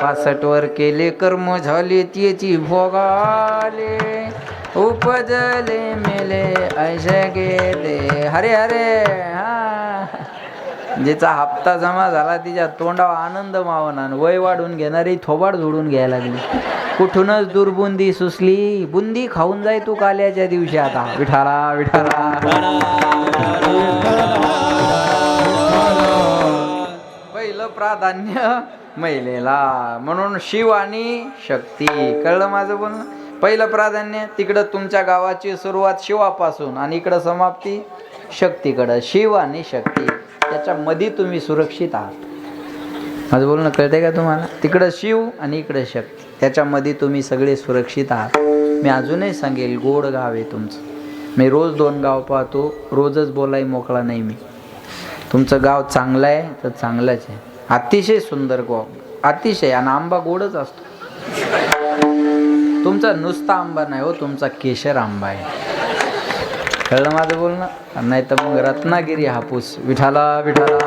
65 केले कर्म झाले त्याची भोगाले, उपजले मेले ऐसे गेले. हरे हरे. हा, जिचा हप्ता जमा झाला तिच्या तोंडावर आनंद मावना. वय वाढून घेणारी थोबाड जोडून घ्यायला लागली. कुठूनच दुर्बुंदी सुचली, बुंदी खाऊन जाय तू काल्याच्या दिवशी. आता विठाला विठाला. पहिलं प्राधान्य महिलेला, म्हणून शिव आणि शक्ती. कळलं माझं बोलणं? पहिलं प्राधान्य तिकडं तुमच्या गावाची सुरुवात शिवापासून आणि इकडं समाप्ती शक्तीकडं. शिव आणि शक्ती त्याच्यामध्ये तुम्ही सुरक्षित आहात. माझं बोलणं कळतंय का तुम्हाला? तिकडं शिव आणि इकडं शक्ती, त्याच्यामध्ये तुम्ही सगळे सुरक्षित आहात. मी अजूनही सांगेल, गोड गाव आहे तुमचं. मी रोज 2 गाव पाहतो, रोजच बोलाय मोकळा नाही मी. तुमचं गाव चांगलं आहे तर चांगलंच आहे. अतिशय सुंदर गाव, अतिशय. आणि आंबा गोडच असतो तुमचा. नुसता आंबा नाही हो, तुमचा केशर आंबा आहे. कळलं माझं बोलणं? नाही तर मग रत्नागिरी हापूस. विठाला विठाला.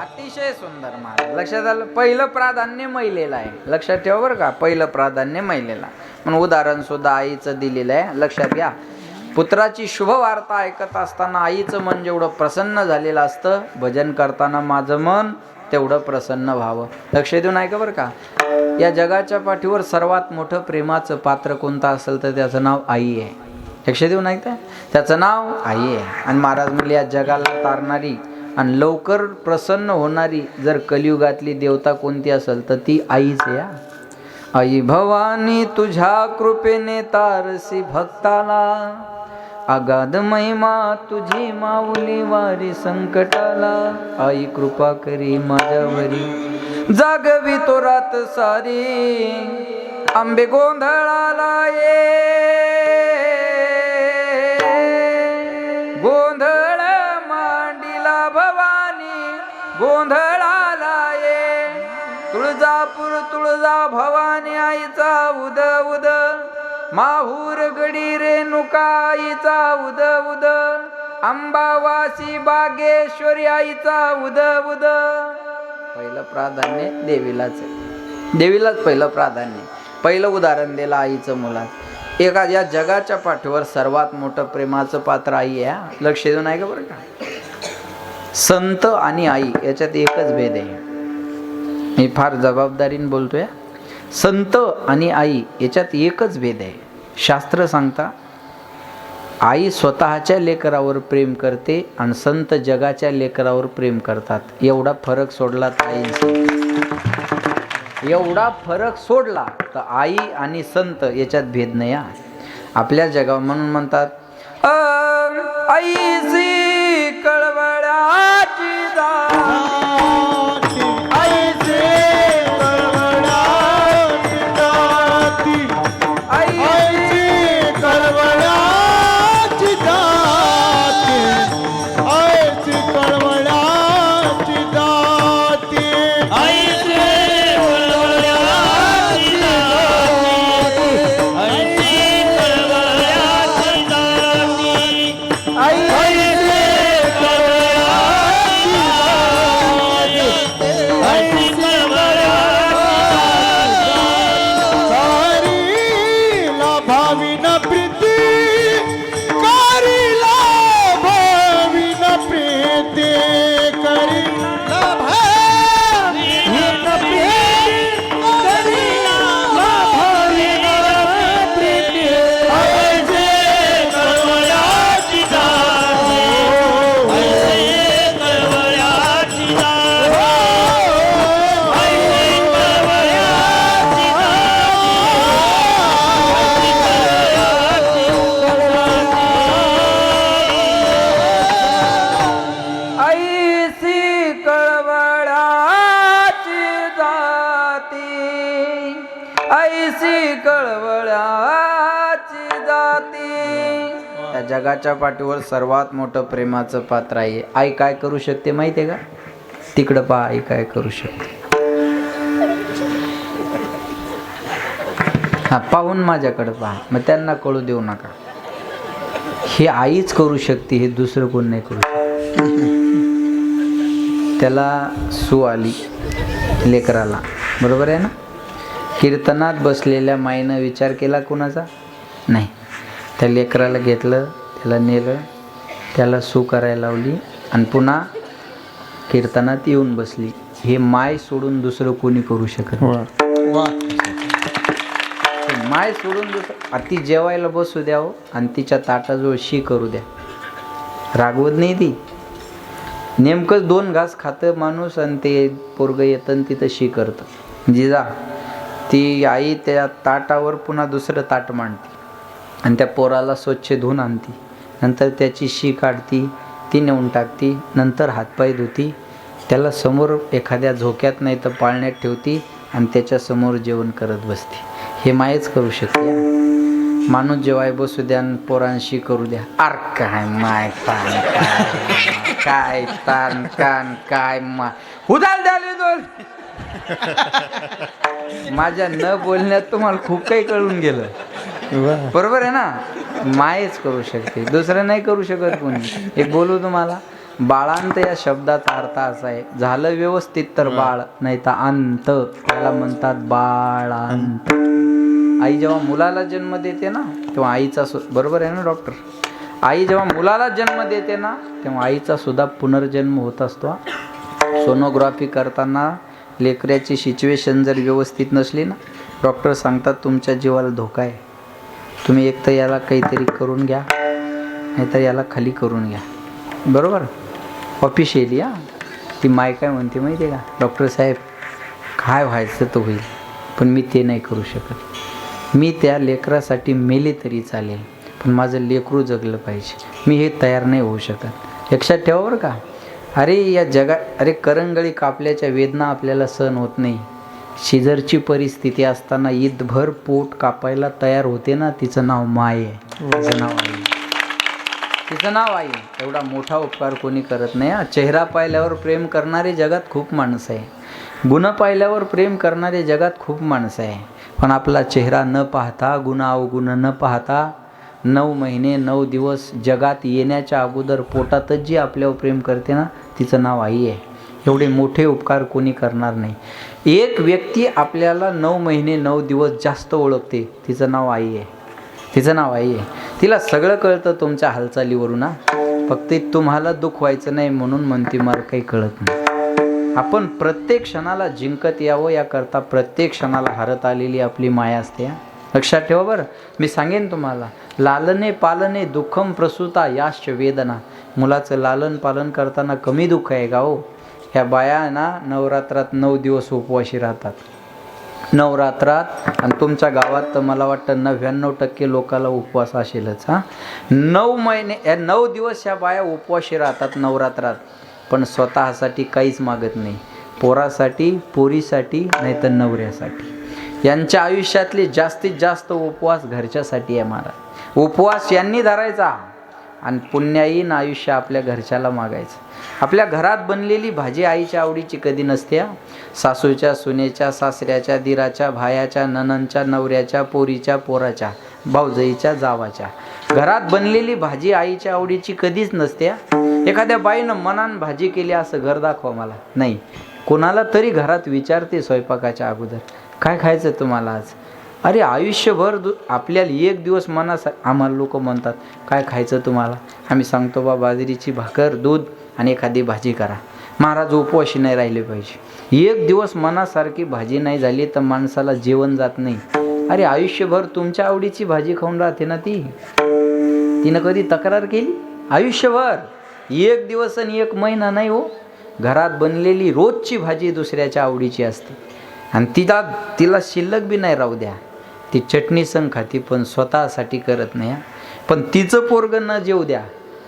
अतिशय सुंदर महाराज. लक्षात आलं? पहिलं प्राधान्य महिलेला आहे. लक्षात ठेवा बरं का, पहिलं प्राधान्य महिलेला. म्हणून उदाहरण सुद्धा आईचं दिलेलं आहे, लक्षात घ्या. पुत्राची शुभ वार्ता ऐकत असताना आईचं मन जेवढं प्रसन्न झालेलं असतं, भजन करताना माझं मन तेवढं प्रसन्न व्हावं. लक्ष देऊन ऐका बरं का. या जगाच्या पाठीवर सर्वात मोठं प्रेमाचं पात्र कोणतं असेल तर त्याचं नाव आई आहे. लक्ष देऊन ऐकताय? त्याचं नाव आई आहे. आणि महाराज म्हणले या जगाला तारणारी आणि लवकर प्रसन्न होणारी जर कलियुगातली देवता कोणती असेल तर ती आईच आहे. आई भवानी तुझ्या कृपेने तारसी भक्ताला, अगाध महिमा तुझी माऊली वारी संकटाला. आई कृपा करी माझ्यावरी, जागवी तो रात सारी. आंबे गोंधळाला ये, गोंधळ मांडीला भवानी, गोंधळाला ये. तुळजापूर तुळजा भवानी आईचा उद उद, माहूर गडी रेणुका आईचा उद उद, अंबावासी बागेश्वरी आईचा उद उद. पहिलं प्राधान्य देवीलाच आहे. देवीलाच पहिलं प्राधान्य. पहिलं उदाहरण दिलं आईचं मुलात. एका या जगाच्या पाठीवर सर्वात मोठं प्रेमाचं पात्र आई आहे. लक्ष देऊन आहे का बरं का. संत आणि आई याच्यात एकच भेद आहे. मी फार जबाबदारीने बोलतोय. संत आणि आई याच्यात एकच भेद आहे. शास्त्र सांगता आई स्वतःच्या लेकरावर प्रेम करते आणि संत जगाच्या लेकरावर प्रेम करतात. एवढा फरक सोडला तर एवढा फरक सोडला तर आई आणि संत याच्यात भेद नाही. आपल्या जगावर म्हणून म्हणतात ऐसी कळवळ्याची दाती, ऐसी कळवळ्याची दाती, ऐसी कळवळ्याची दाती, ऐसी कळवळ्याची दाती, ऐसे कळवळ्याची दाती, ऐसे कळवळ्याची दाती, ऐसी ऐसे कारीला भाविन प्रीती, कारीला भाविन प्रीती, कारीला भाविन प्रीती, ऐसे कळवळ्याची दाती, ऐसे कळवळ्याची ऐसी कळवळ्याची जाती, ऐसी कळवळ्याची जाती. त्या जगाच्या पाठीवर सर्वात मोठं प्रेमाचं पात्र आहे. आई काय करू शकते माहिती आहे का? तिकडं पहा, आई काय करू शकते. हा, पाहून माझ्याकडे पहा, मग त्यांना कळू देऊ नका. हे आईच करू शकते, हे दुसरं कोण नाही करू शकत. त्याला सू आली लेकराला, बरोबर आहे ना? कीर्तनात बसलेल्या माईनं विचार केला कुणाचा नाही. त्या लेकराला घेतलं, त्याला नेलं, त्याला सू करायला लावली आणि पुन्हा कीर्तनात येऊन बसली. हे माय सोडून दुसरं कोणी करू शकत नाही. माय सोडून दुसरं ती जेवायला बसू द्यावं आणि तिच्या ताटाजवळ शी करू द्या, रागवत नाही ती. नेमकंच 2 घास खातं माणूस आणि ते पोरगं येतं आणि तिथं शी करतं. जिजा ती आई त्या ताटावर पुन्हा दुसरं ताट मांडते आणि त्या पोराला स्वच्छ धुवून आणते. नंतर त्याची शी काढती, ती नेऊन टाकती. नंतर हातपाय धुती, त्याला समोर एखाद्या झोक्यात नाही तर पाळण्यात ठेवती आणि त्याच्यासमोर जेवण करत बसते. हे मायच करू शकते. माणूस जेवाय बसू द्या आणि पोरांशी करू द्या. अर काय माय तान काय तान कान काय माय उदाल द्याले दोन. माझ्या न बोलण्यात तुम्हाला खूप काही कळून गेलं, बरोबर आहे ना? मायच करू शकते, दुसरं नाही करू शकत कोणी. एक बोलू तुम्हाला, बाळांत या शब्दाचा अर्थ असा आहे, झालं व्यवस्थित तर बाळ, नाही तर अंत, त्याला म्हणतात बाळांत. आई जेव्हा मुलाला जन्म देते ना तेव्हा आईचा बरोबर आहे ना डॉक्टर? आई जेव्हा मुलाला जन्म देते ना तेव्हा आईचा सुद्धा पुनर्जन्म होत असतो. सोनोग्राफी करताना लेकराची सिच्युएशन जर व्यवस्थित नसली ना, डॉक्टर सांगतात तुमच्या जीवाला धोका आहे, तुम्ही एक तर याला काहीतरी करून घ्या, नाहीतर याला खाली करून घ्या. बरोबर? ऑफिशियली ती माय काय म्हणते माहिती आहे का? डॉक्टर साहेब काय व्हायचं तर होईल, पण मी ते नाही करू शकत. मी त्या लेकरासाठी मेले तरी चालेल, पण माझं लेकरू जगलं पाहिजे. मी हे तयार नाही होऊ शकत. लक्षात ठेवा बरं का. अरे या जगात, अरे करंगळी कापल्याच्या वेदना आपल्याला सहन होत नाही. शिजरची परिस्थिती असताना ईदभर पोट कापायला तयार होते ना, तिचं नाव माय आहे, तिचं नाव आई, तिचं नाव आई. एवढा मोठा उपकार कोणी करत नाही. चेहरा पाहिल्यावर प्रेम करणारे जगात खूप माणसं आहे, गुण पाहिल्यावर प्रेम करणारे जगात खूप माणसं आहे. पण आपला चेहरा न पाहता, गुण न पाहता 9 महिने 9 दिवस जगात येण्याच्या अगोदर पोटातच जी आपल्यावर प्रेम करते ना, तिचं नाव आई आहे. एवढे मोठे उपकार कोणी करणार नाही. एक व्यक्ती आपल्याला 9 महिने 9 दिवस जास्त ओळखते, तिचं नाव आई आहे, तिचं नाव आई आहे. तिला सगळं कळतं तुमच्या हालचालीवरून. फक्त तुम्हाला दुःख व्हायचं नाही म्हणून म्हणते, मला काही कळत नाही. आपण प्रत्येक क्षणाला जिंकत यावं याकरता प्रत्येक क्षणाला हरत आलेली आपली माया असते. लक्षात ठेवा बरं. मी सांगेन तुम्हाला, लालने पालने दुःखम प्रसूता याश्च वेदना. मुलाचं लालन पालन करताना कमी दुःख आहे का हो? ह्या बाया ना नवरात्रात 9 दिवस उपवाशी राहतात. नवरात्रात. आणि तुमच्या गावात तर मला वाटतं 99% लोकाला उपवास असेलच. 9 महिने 9 दिवस या बाया उपवाशी राहतात नवरात्रात, पण स्वतःसाठी काहीच मागत नाही. पोरासाठी, पोरीसाठी, नाही तर नवऱ्यासाठी. यांच्या आयुष्यातले जास्तीत जास्त उपवास घरच्यासाठी आहे महाराज. उपवास यांनी धरायचा आणि पुण्याईन आयुष्य आपल्या घरच्याला मागायचं. आपल्या घरात बनलेली भाजी आईच्या आवडीची कधी नसते. सासूच्या, सुनेच्या, सासऱ्याच्या, दिराच्या, भायाच्या, नणंदच्या, नवऱ्याच्या, पोरीच्या, पोराच्या, भाऊजाईच्या, जावाच्या घरात बनलेली भाजी आईच्या आवडीची कधीच नसते. एखाद्या बाईनं मनान भाजी केली असं घर दाखवा मला नाही. कोणाला तरी घरात विचारते स्वयंपाकाच्या अगोदर, काय खायचं तुम्हाला आज? अरे आयुष्यभर आपल्याला एक दिवस आम्हाला लोक म्हणतात काय खायचं तुम्हाला, आम्ही सांगतो बा बाजरीची भाकर, दूध आणि एखादी भाजी करा. महाराज उपवाशी नाही राहिले पाहिजे. एक दिवस मनासारखी भाजी नाही झाली तर माणसाला जेवण जात नाही. अरे आयुष्यभर तुमच्या आवडीची भाजी खाऊन राहते ना तिनं कधी तक्रार केली? आयुष्यभर, एक दिवस आणि एक महिना नाही हो. घरात बनलेली रोजची भाजी दुसऱ्याच्या आवडीची असते आणि तिला शिल्लक बी नाही राहू द्या. ती चटणी संग खाती पण स्वतःसाठी करत नाही. पण तिचं पोरगं न जेवू द्या,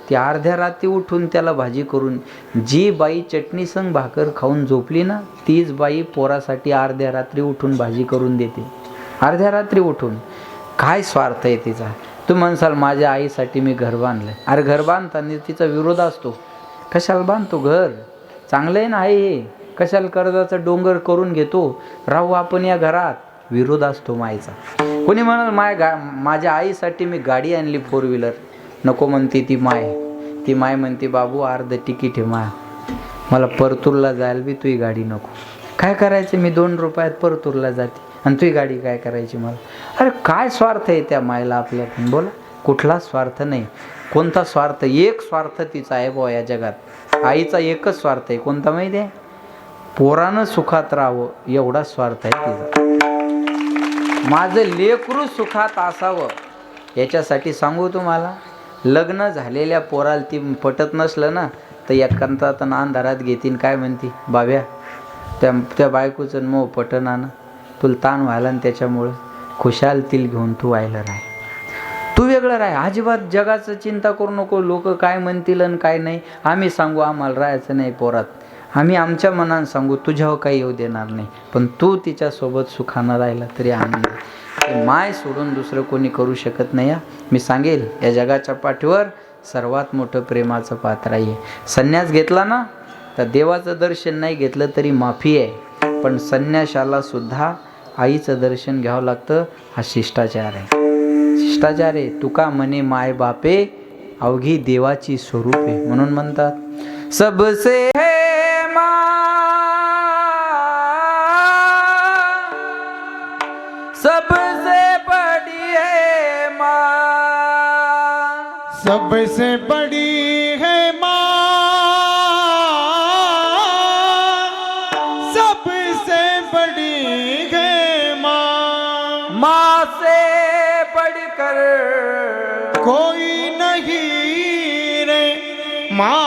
ती अर्ध्या रात्री उठून त्याला भाजी करून, जी बाई चटणी संग भाकर खाऊन झोपली ना तीच बाई पोरासाठी अर्ध्या रात्री उठून भाजी करून देते. अर्ध्या रात्री उठून. काय स्वार्थ आहे तिचा? तू म्हणसाल माझ्या आईसाठी मी घर बांधलं. अरे घर बांधताना तिचा विरोध असतो. कशाला बांधतो घर? चांगलं आहे ना हे. कशाला कर्जाचा डोंगर करून घेतो? राहू आपण या घरात. विरोध असतो मायेचा. कोणी म्हणाल माझ्या आईसाठी मी गाडी आणली 4 व्हीलर. नको म्हणते ती माय. ती माय म्हणते बाबू अर्ध तिकीट आहे मला परतूरला जायला बी तुझी गाडी नको. काय करायचं? मी 2 रुपयात परतूरला जाते आणि तुझी गाडी काय करायची मला? अरे काय स्वार्थ आहे त्या मायला आपल्याकडून? बोला. कुठला स्वार्थ नाही. कोणता स्वार्थ? एक स्वार्थ तिचा आहे बुवा या जगात. आईचा एकच स्वार्थ आहे. कोणता माहिती आहे? पोरानं सुखात राहावं एवढा स्वार्थ आहे तिचा. माझं लेकरू सुखात असावं याच्यासाठी सांगू तुम्हाला. लग्न झालेल्या पोराला ती पटत नसलं ना तर एकांतात अंधारात घेतीन. काय म्हणती? बाब्या त्या बायकोचं मो पटना ना, तुला ताण व्हायला आणि त्याच्यामुळं खुशाल तिल घेऊन तू व्हायला राह. तू वेगळं राह. अजिबात जगाचं चिंता करू नको. लोक काय म्हणतील आणि काय नाही. आम्ही सांगू आम्हाला राहायचं नाही पोरात. आम्ही आमच्या मनानं सांगू तुझ्यावर काही येऊ देणार नाही. पण तू तिच्यासोबत सुखानं राहिला तरी आनंद. माय सोडून दुसरं कोणी करू शकत नाही. मी सांगेल या जगाच्या पाठीवर सर्वात मोठं प्रेमाचं पात्र आहे. संन्यास घेतला ना तर देवाचं दर्शन नाही घेतलं तरी माफी आहे. पण संन्याशाला सुद्धा आईचं दर्शन घ्यावं लागतं. हा शिष्टाचार आहे. शिष्टाचार आहे. तुका म्हणे माय बापे अवघी देवाची स्वरूपे. म्हणून म्हणतात सबसे है माँ, सबसे बड़ी है माँ, सबसे बड़ी है माँ, सबसे बड़ी है माँ, माँ से बढ़कर कोई नहीं रे माँ,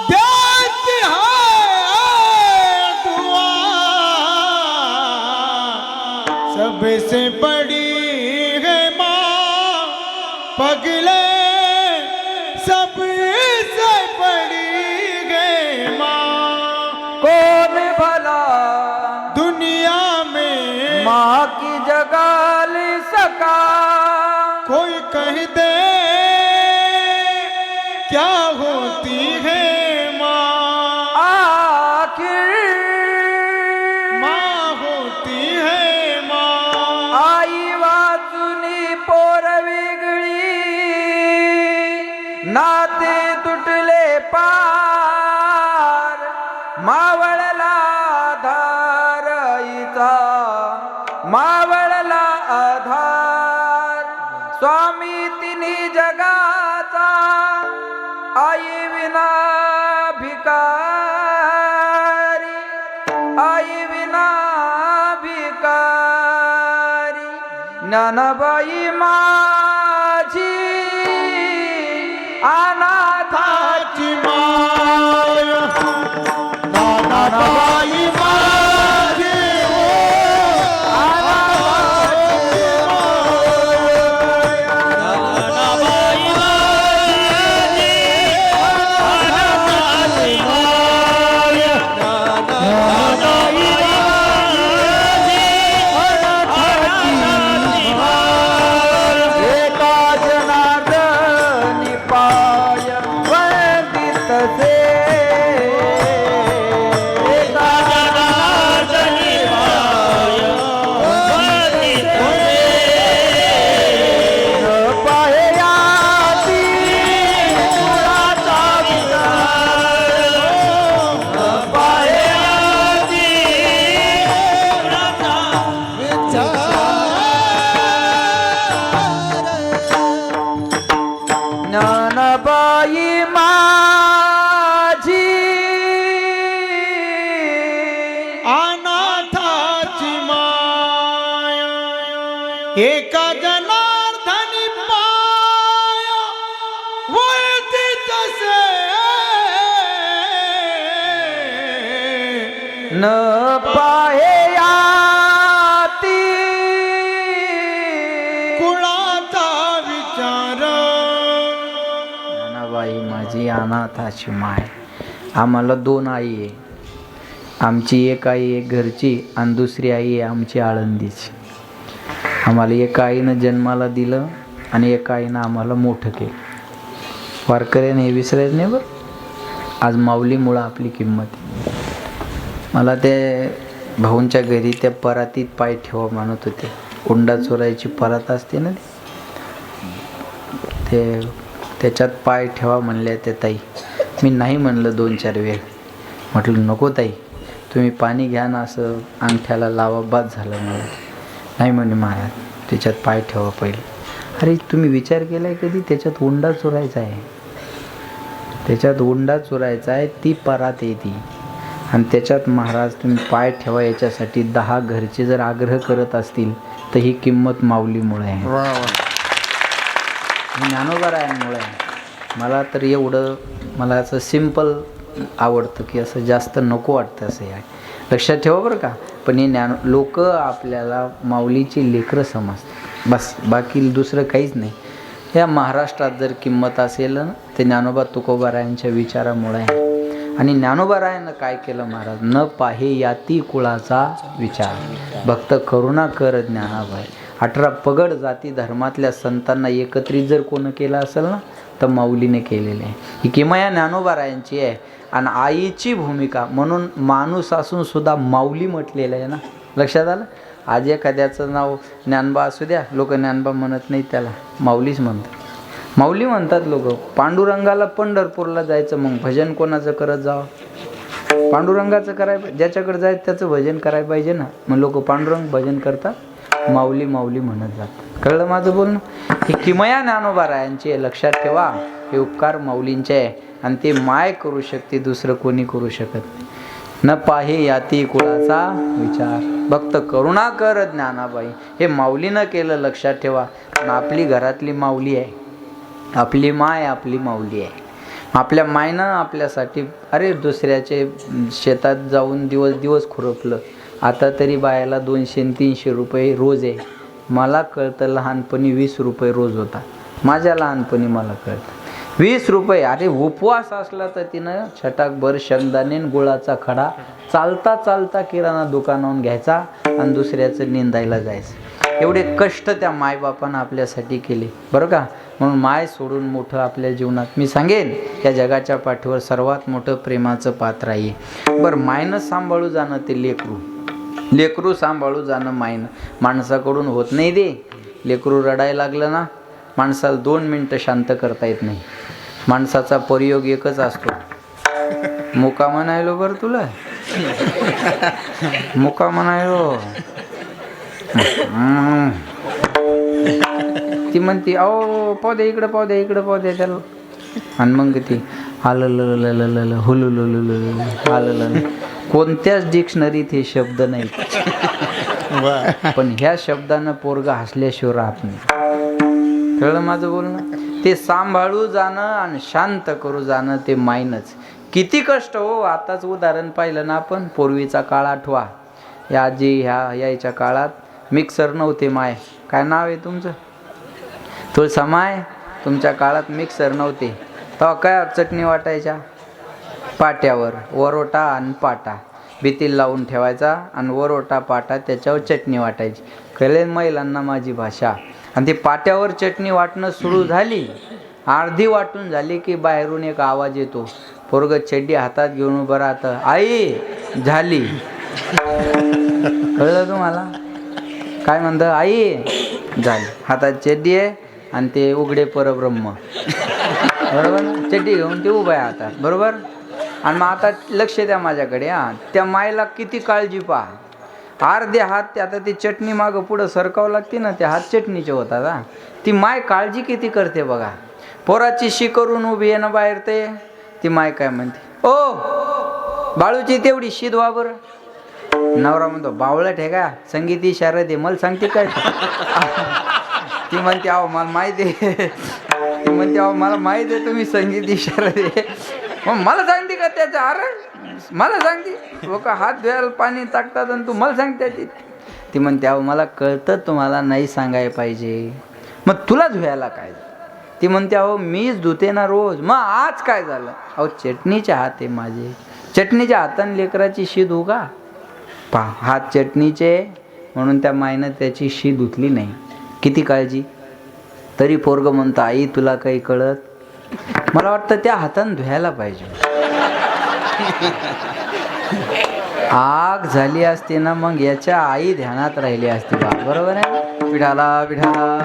देती है दुआ, सबसे बड़ी है माँ, पगले सबसे बड़ी है माँ। कौन भला दुनिया में माँ की जगह ले सका, कोई कह दे क्या होती है माँ, आखिर माँ होती है माँ। आई वाचुनी पोर वेगळी, नाते तुटले पार, मावळला आधार आईचा, मावळला आधार स्वामी तिन्ही जगाचा, आई विना भिकारी, आई विना भिकारी, ज्ञानबाई माझी अनाथाची नानाबाई वळती तसे न पाहे याती कुळाचा विचार नानाबाई माझी अनाथाची माय. आम्हाला 2 आई आहे. आमची एक आई आहे घरची आणि दुसरी आई आहे आमची आळंदीची. आम्हाला एका आईनं जन्माला दिलं आणि एका आईनं आम्हाला मोठं केलं. वारकऱ्याने हे विसरायचं नाही बरं. आज माऊलीमुळं आपली किंमत आहे. मला ते भाऊंच्या घरी त्या परातीत पाय ठेवा म्हणत होते. उंडा चोरायची परात असते ना ते, त्याच्यात पाय ठेवा म्हणल्या त्या ताई. मी नाही म्हणलं 2-4 वेळ. म्हटलं नको ताई, तुम्ही पाणी घ्या ना, असं अंगठ्याला लावा, बाद झालं मला. नाही म्हणे महाराज, त्याच्यात पाय ठेवा पहिले. अरे तुम्ही विचार केला आहे कधी? त्याच्यात उंडा चोरायचा आहे, त्याच्यात उंडा चोरायचा आहे, ती परात आहे ती. आणि त्याच्यात महाराज तुम्ही पाय ठेवा याच्यासाठी 10 घरचे जर आग्रह करत असतील तर ही किंमत माऊलीमुळे आहे. ही ज्ञानोबारायांमुळे आहे. मला तर एवढं, मला असं सिम्पल आवडतं की असं जास्त नको वाटतं असं आहे. लक्षात ठेवा बरं का. पण हे लोक आपल्याला माऊलीची लेकरं समजतात बस, बाकी दुसरं काहीच नाही. या महाराष्ट्रात जर किंमत असेल ना ते ज्ञानोबा तुकोबारायांच्या विचारामुळे आहे. आणि ज्ञानोबारायानं काय केलं महाराज? न पाहे याती कुळाचा विचार, भक्त करुणा कर ज्ञानाबाई. 18 पगड जाती धर्मातल्या संतांना एकत्रित जर कोण केलं असेल ना तर माऊलीने केलेले आहे. ही किमया ज्ञानोबारायांची आहे. आणि आईची भूमिका म्हणून माणूस असून सुद्धा माऊली म्हटलेलं आहे ना. लक्षात आलं? आज एखाद्याचं नाव ज्ञानबा असू द्या, लोक ज्ञानबा म्हणत नाहीत, त्याला माऊलीच म्हणतात. माऊली म्हणतात लोक. पांडुरंगाला पंढरपूरला जायचं, मग भजन कोणाचं करत जावं? पांडुरंगाचं करायला, ज्याच्याकडे जायचं त्याचं भजन करायला पाहिजे ना. मग लोक पांडुरंग भजन करतात, माऊली माऊली म्हणत जातात. कळलं माझं बोलणं? ही किमया ज्ञानोबारायांची आहे. लक्षात ठेवा, हे उपकार माऊलींचे आहे आणि ते माय करू शकते, दुसरं कोणी करू शकत नाही. न पाहे याती कुळाचा विचार, भक्त करुणा कर ज्ञानाबाई. हे माऊलीनं केलं. लक्षात ठेवा. आणि आपली घरातली माऊली आहे, आपली माय आपली माऊली आहे. आपल्या मायनं आपल्यासाठी, अरे दुसऱ्याचे शेतात जाऊन दिवस दिवस खुरपलं. आता तरी बायाला 200-300 रुपये रोज आहे. मला कळतं लहानपणी 20 रुपये रोज होता. माझ्या लहानपणी मला कळतं 20 रुपये. अरे उपवास असला तर तिनं छटाकभर शेंगदाणे गुळाचा खडा चालता चालता किराणा दुकानावरून घ्यायचा आणि दुसऱ्याचं निंदायला जायचं. एवढे कष्ट त्या मायबापानं आपल्यासाठी केले बरं का. म्हणून माय सोडून मोठं आपल्या जीवनात, मी सांगेन, या जगाच्या पाठीवर सर्वात मोठं प्रेमाचं पात्र आहे. बरं, मायनं सांभाळू जाणं ते लेकरू, लेकरू सांभाळू जाणं मायनं माणसाकडून होत नाही. दे लेकरू रडायला लागलं ना, माणसाला 2 मिनटं शांत करता येत नाही. माणसाचा प्रयोग एकच असतो, मुका म्हणायलो बरं तुला, मुका म्हणायलो. ती म्हणती अहो पाहू दे इकडं, पाहू दे इकडं, पाहू दे त्याला. आणि मग ती हालल हुलुलुलुल हालल. कोणत्याच डिक्शनरीत हे शब्द नाहीत, पण ह्या शब्दानं पोरगा हसल्याशिवाय राहत नाही. कळलं माझं बोलणं? ते सांभाळू जाणं आणि शांत करू जाणं ते मायनच. किती कष्ट हो. आताच उदाहरण पाहिलं ना आपण, पूर्वीचा काळ आठवा. या आजी यायच्या काळात मिक्सर नव्हते. माय काय नाव आहे तुमचं? तुळसा माय. तुमच्या काळात मिक्सर नव्हते तेव्हा काय चटणी वाटायच्या? पाट्यावर वरोटा आणि पाटा भीतीला लावून ठेवायचा आणि वरोटा पाटा त्याच्यावर चटणी वाटायची. कळेल महिलांना माझी भाषा. आणि ती पाट्यावर चटणी वाटणं सुरू झाली, अर्धी वाटून झाली की बाहेरून एक आवाज येतो. पोरग चड्डी हातात घेऊन उभं राहतं, आई झाली. कळलं तुम्हाला? काय म्हणतं? आई झाली. हातात चड्डी आहे आणि ते उघडे परब्रह्म, बरोबर ना? चड्डी घेऊन ते उभं आहे हातात, बरोबर. आणि मग आता लक्ष द्या माझ्याकडे. त्या मायला किती काळजी पहा. अर्धे हात आता ती चटणी मागं पुढं सरकावं लागते ना, ते हात चटणीचे होतात. ती माय काळजी किती करते बघा. पोराची शी करून उभी आहे ना बाहेर, ते ती माय काय म्हणते, ओ बाळूची तेवढी शीद व्हा बरं. नवरा म्हणतो, बावळट आहे का, संगीत इशारा दे, मला सांगते काय? ती म्हणते, अहो मला माहिती आहे. ती म्हणते अहो मला माहिती आहे तुम्ही संगीत इशारा दे. मग मला सांगते का त्याचं? अरे मला सांगते लोक हात धुवायला पाणी टाकतात आणि तू मला सांगते ती म्हणते अहो मला कळतं तुम्हाला नाही सांगायला पाहिजे, मग तुला धुवायला काय? ती म्हणते अहो मीच धुते ना रोज, मग आज काय झालं? अहो चटणीचे हात आहे माझे, चटणीच्या हाताने लेकराची शी धुऊ का? पहा हात चटणीचे म्हणून त्या मायनं त्याची शी धुतली नाही. किती काळजी. तरी पोरगं म्हणतं आई तुला काही कळत? मला वाटतं त्या हाताने धुवायला पाहिजे. आग झाली असते ना मग याच्या आई ध्यानात राहिली असती बा. बरोबर आहे. विठाला विठाला.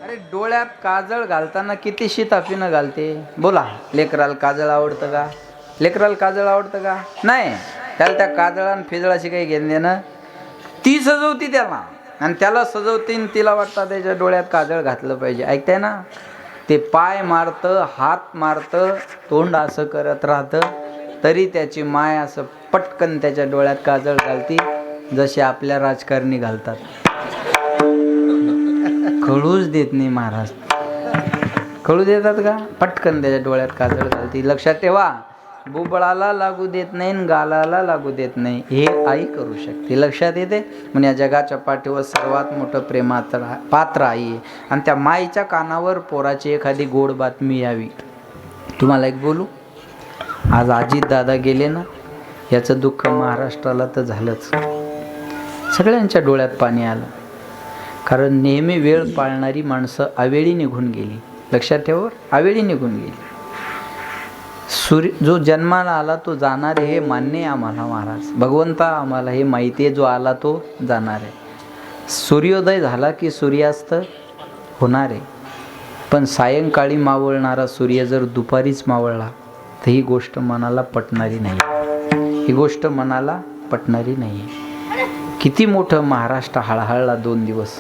अरे डोळ्यात काजळ घालताना किती तापीनं घालते बोला. लेकराला काजळ आवडतं का? लेकराला काजळ आवडतं का? नाही. त्याला त्या काजळान फिजळाशी काही घेणं देणं. ती सजवती त्याला आणि त्याला सजवते, तिला वाटतं त्याच्या डोळ्यात काजळ घातलं पाहिजे. ऐकताय ना? ते पाय मारतं, हात मारतं, तोंड असं करत राहतं, तरी त्याची माय असं पटकन त्याच्या डोळ्यात काजळ घालती, जसे आपल्या राजकारणी घालतात. कळूच देत नाही महाराज. कळू देतात का? पटकन त्याच्या डोळ्यात काजळ घालती. लक्षात ठेवा, बुबळाला लागू देत नाही आणि गालाला लागू देत नाही, हे आई करू शकते. लक्षात येते? म्हणजे या जगाच्या पाठीवर सर्वात मोठं प्रेमाचं पात्र आई आहे. आणि त्या माईच्या कानावर पोराची एखादी गोड बातमी यावी. तुम्हाला एक बोलू, आज अजित दादा गेले ना, याचं दुःख महाराष्ट्राला तर झालंच. सगळ्यांच्या डोळ्यात पाणी आलं, कारण नेहमी वेळ पाळणारी माणसं अवेळी निघून गेली. लक्षात ठेवा, अवेळी निघून गेली. जो जन्माला आला तो जाणार आहे, हे मान्य आहे आम्हाला महाराज. भगवंता आम्हाला हे माहिती आहे, जो आला तो जाणार आहे. सूर्योदय झाला की सूर्यास्त होणार आहे, पण सायंकाळी मावळणारा सूर्य जर दुपारीच मावळला तर ही गोष्ट मनाला पटणारी नाही. ही गोष्ट मनाला पटणारी नाही. किती मोठं महाराष्ट्र हळहळला 2 दिवस,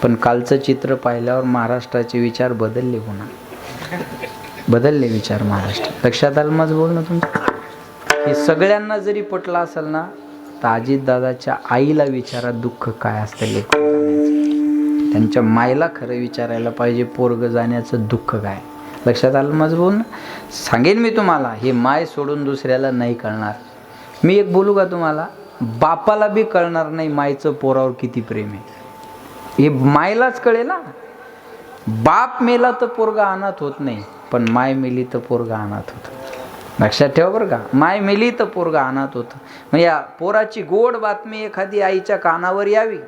पण कालचं चित्र पाहिल्यावर महाराष्ट्राचे विचार बदलले. होणार बदलले विचार महाराष्ट्र. लक्षात आलं माझं बोलणं तुमचं? हे सगळ्यांना जरी पटलं असेल ना, तर अजितदादाच्या आईला विचारा दुःख काय असतं लेकरं जाण्याचं. त्यांच्या मायला खरं विचारायला पाहिजे पोरग जाण्याचं दुःख काय. लक्षात आलं माझं बोलणं? सांगेन मी तुम्हाला, हे माय सोडून दुसऱ्याला नाही कळणार. मी एक बोलू का तुम्हाला, बापाला बी कळणार नाही मायचं पोरावर किती प्रेम आहे. हे मायलाच कळेल ना. बाप मेला तर पोरगा अनाथ होत नाही, पण माय मेली तर पोरगा अनाथ होतं. लक्षात ठेवा बरं का. माय मेली तर पोरगा अनाथ होतं. मग या पोराची गोड बातमी एखादी आईच्या कानावर यावी.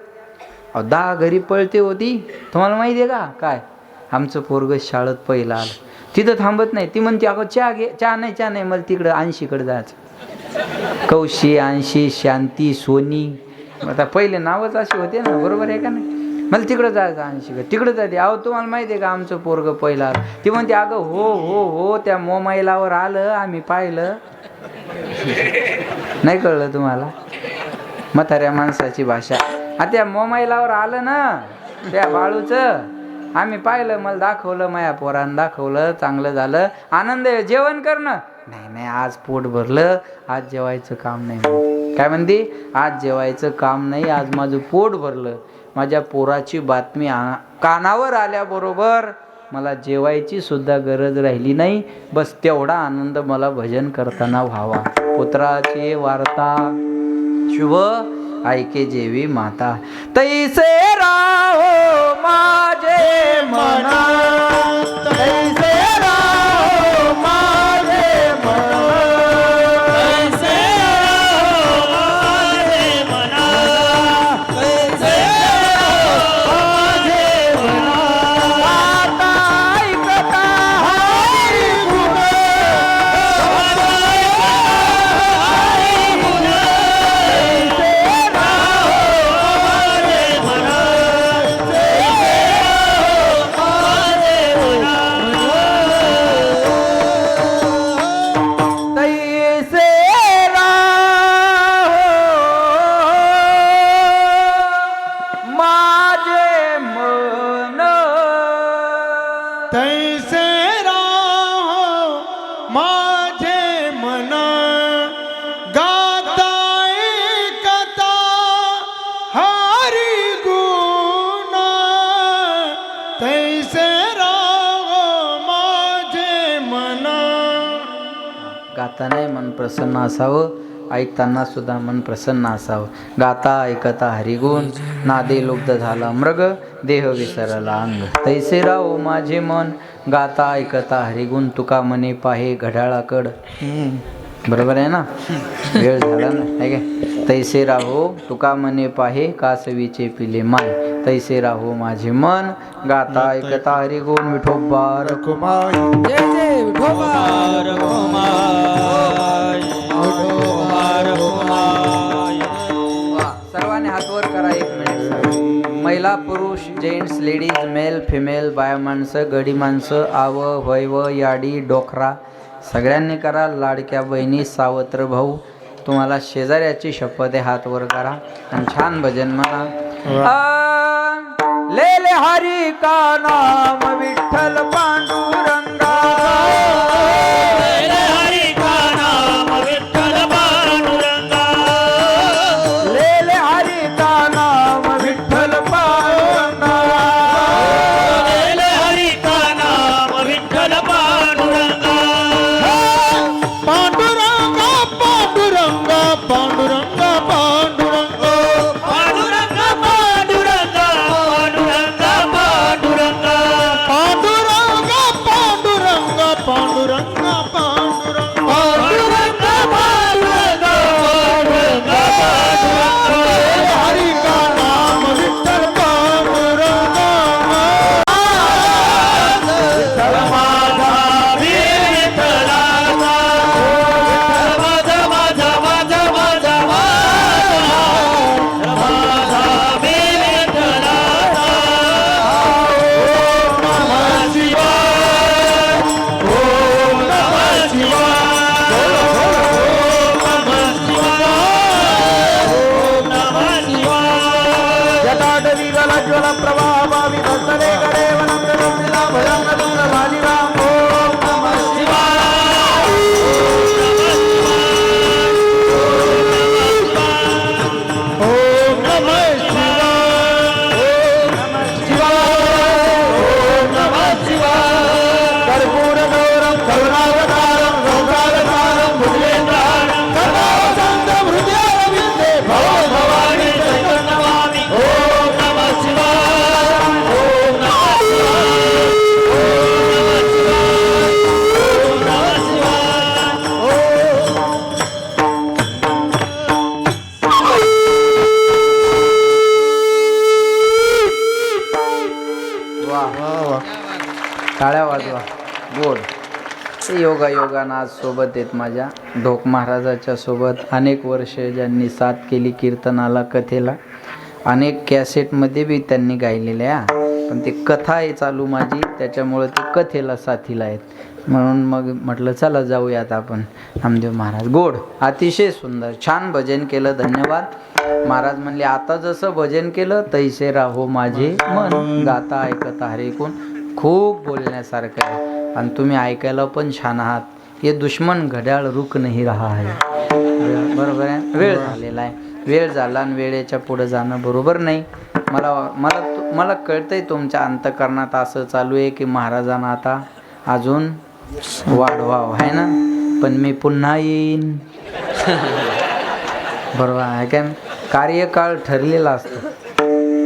10 घरी पळते होती. तुम्हाला माहिती आहे का काय? आमचं पोरग शाळेत पहिला आलं. तिथं थांबत नाही. ती म्हणते अगं चहा घे. चहा नाही मला तिकडं 80कडे जायचं. कौशी, 80, शांती, सोनी, आता पहिले नावच असे होते ना. बरोबर आहे का नाही? मला तिकडं जायचं 80कडे. तिकडं जाते. अहो तुम्हाला माहिती आहे का आमचं पोरग पहिला आलं. ती म्हणते अगं हो हो हो त्या मोबाईलावर आलं, आम्ही पाहिलं. नाही कळलं तुम्हाला? म्हाताऱ्या माणसाची भाषा. त्या मोबाईलावर आलं ना त्या बाळूचं, आम्ही पाहिलं, मला दाखवलं, माया पोरानं दाखवलं, चांगलं झालं, आनंद आहे. जेवण करणं नाही, आज पोट भरलं, आज जेवायचं काम नाही. काय म्हणते? आज जेवायचं काम नाही, आज माझं पोट भरलं. माझ्या पोराची बातमी कानावर आल्याबरोबर मला जेवायची सुद्धा गरज राहिली नाही. बस तेवढा आनंद मला भजन करताना व्हावा. पुत्राची वार्ता शुभ ऐके जेवी माता. तैसे राहो माझे मना, तैसे राहो माझे मना, तैसे राहो माझे मना, तैसे राहो माझे मना. आता ऐकता हरी गुण, तैसे राहो माझे मन, गाता ऐकता हरी तैसे राहो माझे मन. गातानाही मन प्रसन्न असावं, ऐकताना सुद्धा मन प्रसन्न असावं. गाता ऐकता हरिगुण, नादे लुब्ध झाला मृग, देह विसरला अंग. तैसे राहो माझे मन, गाता ऐकता हरिगुण, तुका मने पाहे घड्याळाकड. बरोबर आहे ना? वेळ झाला ना, आहे काय? तैसे राहो तुका मने पाहे, कासवीचे पिले माय. तैसे राहो माझे मन, गाता ऐकता हरिगुण. विठोबा रखुमाई जय जय विठोबा रखुमाई, विठोबा रखुमाई. सर्वांनी हात वर करा 1 मिनिट. महिला पुरुष जेंट्स लेडीज मेल फिमेल, बाया माणसं गडी माणसं, आव वैव याडी डोकरा सगळ्यांनी करा. लाडक्या बहिणी सावत्र भाऊ, तुम्हाला शेजाऱ्याची शपथ आहे, हात वर करा आणि छान भजन म्हणा. ले ले हरी का नाम विठ्ठल पांडुरंगा, ले हरी का नाम विठ्ठल पांडुरंगा, ले ले हरी का नाम विठ्ठल पांडुरंगा, ले हरी का नाम विठ्ठल पांडुरंगा. पांडुरंगा पांडुरंगा पांडुरंगा पांडुरंगा पांडुरंगा पांडुरंगा पांडुरंगा पांडुरंगा पांडुरंगा पांडुरंगा पांडुरंगा पांडुरंगा पांडुरंगा पांडुरंगा पांडुरंगा पांडुरंगा. हरि का नाम विठ्ठल पांडुरंगा. माझा वीर विठ्ठलाचा, माझा माझा माझा माझा माझा वीर विठ्ठलाचा. ओम नमः शिवाय, ओम नमः शिवाय, ओम नमः शिवाय, ओम नमः शिवाय. जटाटवी गलज्वल प्रभावामि भक्तरे गडे वनंदनंदिला भजंगदुंग भालिराम. ओम नमः शिवाय. ओम नमः शिवाय. ओम नमः शिवाय. कर्पूर गौरम करुणावतारम सौभाग्यसारम भुजगेन्द्रहारम सदा वसंत हृदयारविंदे भव भवानी शंकर नमामि. ओम नमः शिवाय, ओम नमः शिवाय, ओम नमः शिवाय, ओम नमः शिवाय. वाह, टाळ्या वाजवा. गोड. ते योगायोगानं आज सोबत आहेत माझ्या ढोक महाराजाच्या सोबत. अनेक वर्ष ज्यांनी साथ केली कीर्तनाला, कथेला. अनेक कॅसेटमध्ये बी त्यांनी गायलेल्या आहे, पण ती कथा आहे चालू माझी, त्याच्यामुळं ती कथेला साथीला आहेत. म्हणून मग म्हटलं चला जाऊयात आपण नामदेव महाराज. गोड, अतिशय सुंदर, छान भजन केलं. धन्यवाद. महाराज म्हणले आता जसं भजन केलं तैसे राहो माझे मन, गाता ऐकता हरिगुण. खूप बोलण्यासारखं आहे आणि तुम्ही ऐकायला पण छान आहात. हे दुश्मन घड्याळ रुक नाही रहा आहे. बरोबर आहे. वेळ झालेला आहे, वेळ झाला आणि वेळेच्या पुढं जाणं बरोबर नाही. मला मला मला कळतंय तुमच्या अंतःकरणात असं चालू आहे की महाराजांना आता अजून वाढवावं आहे ना, पण मी पुन्हा येईन. बरोबर आहे का? कार्यकाळ ठरलेला असतो.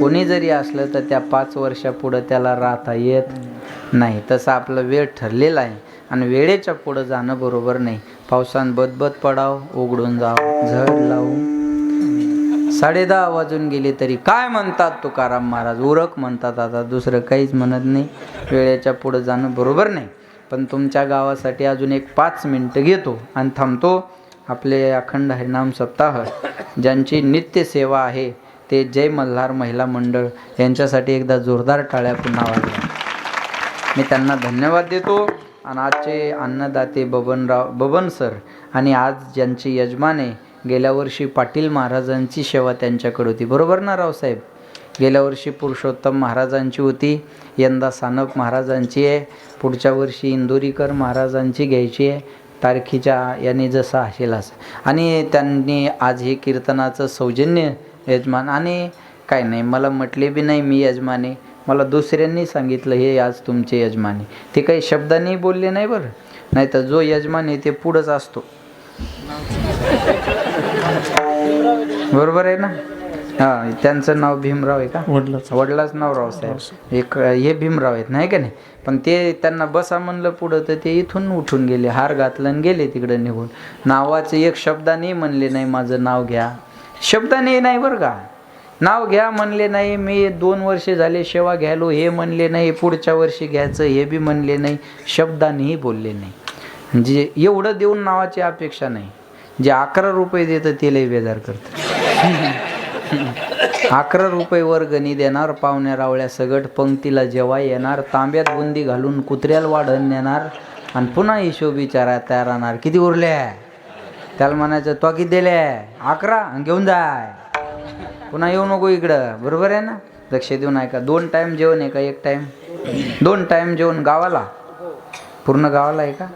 कोणी जरी असलं तर त्या 5 वर्षापुढं त्याला राहता येत नाही. तसं आपलं वेळ ठरलेला आहे आणि वेळेच्या पुढं जाणं बरोबर नाही. पावसानं बदबद पडाव, उघडून जाव, झड लावू. 10:30 वाजून गेले तरी काय म्हणतात तुकाराम महाराज, उरक म्हणतात. आता दुसरं काहीच म्हणत नाही. वेळेच्या पुढं जाणं बरोबर नाही. पण तुमच्या गावासाठी अजून एक 5 मिनटं घेतो आणि थांबतो. आपले अखंड हरिनाम सप्ताह ज्यांची नित्य सेवा आहे ते जय मल्हार महिला मंडळ यांच्यासाठी एकदा जोरदार टाळ्या पुन्हा वाजवा. मी त्यांना धन्यवाद देतो. आणि आजचे अन्नदाते बबन सर आणि आज ज्यांची यजमान आहे, गेल्या वर्षी पाटील महाराजांची सेवा त्यांच्याकडे होती. बरोबर ना रावसाहेब? गेल्या वर्षी पुरुषोत्तम महाराजांची होती, यंदा सानप महाराजांची आहे, पुढच्या वर्षी इंदोरीकर महाराजांची घ्यायची आहे. तारखीच्या याने जसं असेल असं. आणि त्यांनी आज हे कीर्तनाचं सौजन्य यजमान आणि काय नाही मला म्हटले बी नाही मी यजमाने, मला दुसऱ्यांनी सांगितलं हे आज तुमचे यजमान आहे. ते काही शब्दांनी बोलले नाही बरं, नाही तर जो यजमान आहे ते पुढंच असतो. बरोबर आहे ना? हां, त्यांचं नाव भीमराव आहे का? वडिलाचं नाव रावसाहेब. एक हे भीमराव आहेत नाही का नाही? पण ते त्यांना बसा म्हणलं पुढं तर ते इथून उठून गेले, हार घातलं आणि गेले तिकडं निघून. नावाचं एक शब्दाने म्हणले नाही माझं नाव घ्या, शब्दाने नाही बरं का, नाव घ्या म्हणले नाही. मी 2 वर्ष झाले सेवा घ्यायलो हे म्हणले नाही, पुढच्या वर्षी घ्यायचं हे बी म्हणले नाही, शब्दानेही बोलले नाही. म्हणजे एवढं देऊन नावाची अपेक्षा नाही. जे 11 रुपये देतं ते लई बेजार करतं. 11 रुपये वर्गणी देणार, पाहुण्या रावळ्या सगट पंक्तीला जेव्हा येणार, तांब्यात बुंदी घालून कुत्र्याला वाढण नेणार आणि पुन्हा हिशोब विचारा तयार राहणार. किती उरल्या? त्याला म्हणायचं तो किती दिल्या? 11 घेऊन जाय, पुन्हा येऊ नको इकडं. बरोबर आहे ना? लक्ष देऊन ऐका. 2 टाईम जेवण आहे का? 1 टाईम? 2 टाईम जेवण गावाला, पूर्ण गावाला आहे का?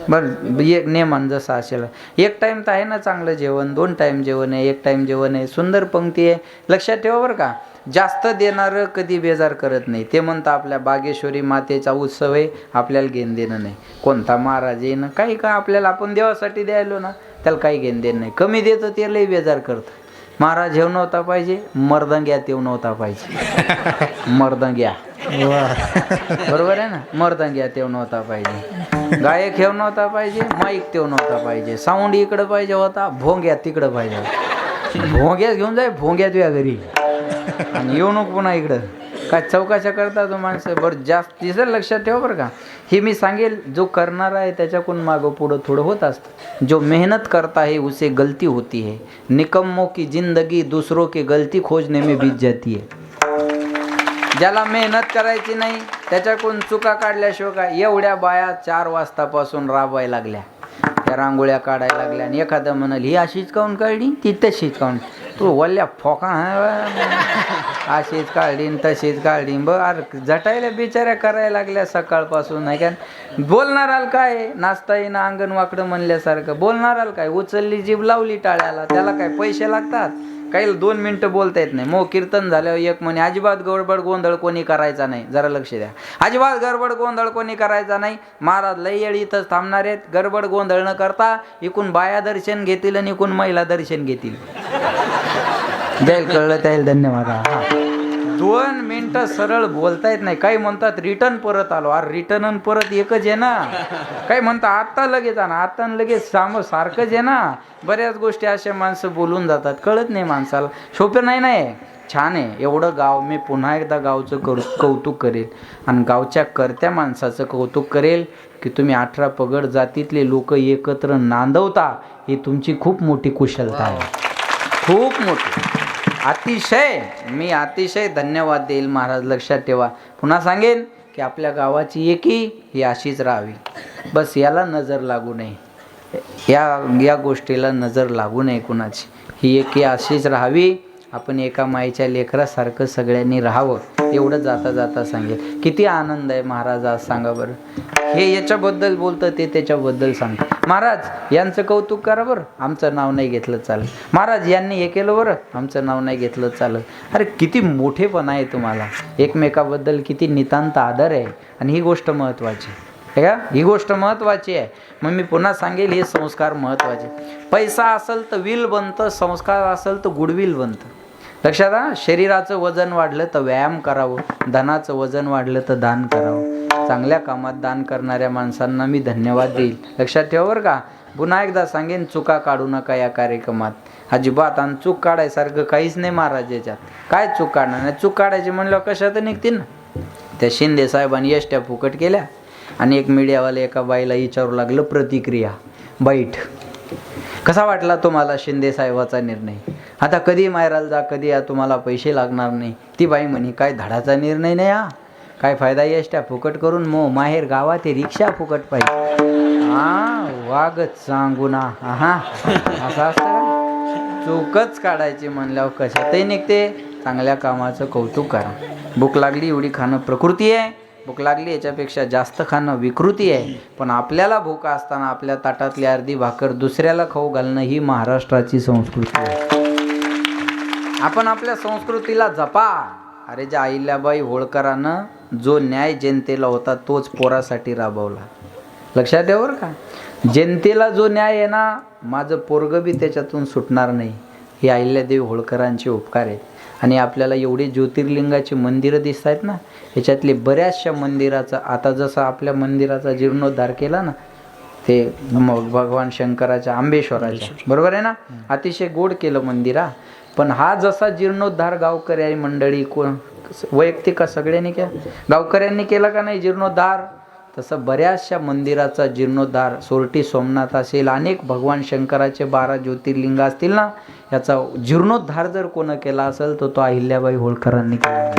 बरं, एक नेमान जसं असेल. 1 टाईम तर आहे ना चांगलं जेवण, 2 टाईम जेवण आहे, 1 टाईम जेवण आहे, सुंदर पंक्ती आहे. लक्षात ठेवा बरं का, जास्त देणारं कधी बेजार करत नाही. ते म्हणतं आपल्या बागेश्वरी मातेचा उत्सव आहे, आपल्याला घेणं देणं नाही. कोणता महाराज येणं काही का आपल्याला, आपण देवासाठी द्यायलो ना, त्याला काही घेणं देणं नाही. कमी देतं ते लई बेजार करतं. महाराज येऊ नव्हता पाहिजे, मर्दंग्यात येऊ नव्हता पाहिजे. मर्दंग्या, बरोबर आहे ना? मर्दंग्यात येऊ नव्हता पाहिजे, गायक ठेव नव्हता पाहिजे, माईक ठेव नव्हता पाहिजे, साऊंड इकडं पाहिजे होता, भोंग्यात तिकडं पाहिजे. भोंग्यात घेऊन जाय, भोंग्यात या घरी आणि येऊ नको पुन्हा इकडं. काय चौकाशा करता तो माणसं. बरं, जास्त लक्षात ठेवा बरं का, हे मी सांगेल, जो करणारा आहे त्याच्याकडून मागं पुढं थोडं होत असतं. जो मेहनत करता है उसे गलती होती है, निकम्मों की जिंदगी दूसरों की गलती खोजने में बीत जाती है. ज्याला मेहनत करायची नाही त्याच्याकडून चुका काढल्याशिवाय काय. एवढ्या बाया 4 वाजतापासून राबायला लागल्या, त्या रांगोळ्या काढायला लागल्या, आणि एखादं म्हणाल ही अशीच काऊन काढली, ती तशीच काऊन, तू वल्ल्या फोका अशीच काढली तशीच काढली. बरं, झटायला बिचाऱ्या करायला लागल्या सकाळपासून, नाही का? बोलणाराल काय, नाचता येईना अंगण वाकडं म्हणल्यासारखं. बोलणाराल काय, उचलली जीभ लावली टाळ्याला, त्याला काय पैसे लागतात? काही 2 मिनटं बोलता येत नाही. मग कीर्तन झाल्यावर एक म्हणे अजिबात गडबड गोंधळ कोणी करायचा नाही. जरा लक्ष द्या, अजिबात गडबड गोंधळ कोणी करायचा नाही. महाराज लई येळी इथंच थांबणार आहेत. गडबड गोंधळ न करता इकून बाया दर्शन घेतील आणि इकून महिला दर्शन घेतील. द्यायला कळलं त्याला धन्यवाद. 2 मिनटं सरळ बोलता येत नाही. काही म्हणतात रिटर्न परत आलो. अरे रिटर्न आणि परत एकच आहे ना. काही म्हणतात आत्ता लगेच आणा, आत्ता लगेच सारखंच आहे ना. बऱ्याच गोष्टी अशा माणसं बोलून जातात, कळत नाही माणसाला. सोपं नाही. छान आहे. एवढं गाव, मी पुन्हा एकदा गावचं कौतुक करेल आणि गावच्या करत्या माणसाचं कौतुक करेल की तुम्ही 18 पगड जातीतले लोक एकत्र नांदवता. ही तुमची खूप मोठी कुशलता आहे, खूप मोठी. मी अतिशय धन्यवाद देईल महाराज. लक्षात ठेवा, पुन्हा सांगेन की आपल्या गावाची एकी ही अशीच राहावी. बस याला नजर लागू नये, या गोष्टीला नजर लागू नये कुणाची. ही एकी अशीच राहावी. आपण एका माईच्या लेकरासारखं सगळ्यांनी राहावं, एवढं जाता जाता सांगेल. किती आनंद आहे महाराज आज, सांगा बरं. हे याच्याबद्दल बोलतं, ते त्याच्याबद्दल सांगतं. महाराज यांचं कौतुक करा बरं, आमचं नाव नाही घेतलं चालेल. महाराज यांनी हे केलं बरं, आमचं नाव नाही घेतलं चालेल. अरे किती मोठेपणा आहे तुम्हाला, एकमेकाबद्दल किती नितांत आदर आहे. आणि ही गोष्ट महत्त्वाची आहे का? ही गोष्ट महत्त्वाची आहे. मग मी पुन्हा सांगेल, हे संस्कार महत्त्वाचे. पैसा असेल तर विल बनतं, संस्कार असेल तर गुडविल बनतं. लक्षात आ. शरीराचं वजन वाढलं तर व्यायाम करावं, धनाचं वजन वाढलं तर दान करावं. चांगल्या कामात दान करणाऱ्या माणसांना मी धन्यवाद देईल. लक्षात ठेवा बरं का. पुन्हा एकदा सांगेन, चुका काढू नका या कार्यक्रमात अजिबात. आणि चूक काढायसारखं काहीच नाही महाराज याच्यात. काय चूक काढणार नाही? चूक काढायची म्हणल्यावर कशात निघतील ना. त्या शिंदे साहेबांनी एसट्या फुकट केल्या आणि एक मीडियावाले एका बाईला विचारू लागलं प्रतिक्रिया, बाईट कसा वाटला तुम्हाला शिंदे साहेबाचा निर्णय? आता कधी मायराला जा, कधी या, तुम्हाला पैसे लागणार नाही. ती बाई म्हणे काय धडाचा निर्णय नाही हा, काय फायदा एसट्या फुकट करून, माहेर गावात हे रिक्षा फुकट पाहिजे. वागच सांगू ना. असं असतं का? चूकच काढायची म्हणल्यावर कशातही निघते. चांगल्या कामाचं कौतुक करा. भूक लागली एवढी खाणं प्रकृती आहे, भूक लागली याच्यापेक्षा जास्त खाणं विकृती आहे. पण आपल्याला भूक असताना आपल्या ताटातली अर्धी भाकर दुसऱ्याला खाऊ घालणं ही महाराष्ट्राची संस्कृती आहे. आपण आपल्या संस्कृतीला जपा अरे ज्या अहिल्याबाई होळकरानं जो न्याय जनतेला होता तोच पोरासाठी राबवला. लक्षात ठेवा बरं का. जनतेला जो न्याय आहे ना, माझं पोरग बी त्याच्यातून सुटणार नाही. हे अहिल्यादेवी होळकरांचे उपकार आहेत. आणि आपल्याला एवढे ज्योतिर्लिंगाची मंदिरं दिसत आहेत ना, ह्याच्यातले बऱ्याचशा मंदिराचा आता जसं आपल्या मंदिराचा जीर्णोद्धार केला ना, ते भगवान शंकराच्या आंबेश्वराच्या, बरोबर आहे ना, अतिशय गोड केलं मंदिर. हा पण हा जसा जीर्णोद्धार गावकरी मंडळी वैयक्तिक का सगळ्यांनी गावकऱ्यांनी केला का नाही जीर्णोद्धार, तसं बऱ्याचशा मंदिराचा जीर्णोद्धार, सोरटी सोमनाथ असेल, अनेक भगवान शंकराचे 12 ज्योतिर्लिंग असतील ना, याचा जीर्णोद्धार जर कोण केला असेल तर तो अहिल्याबाई होळकरांनी केला.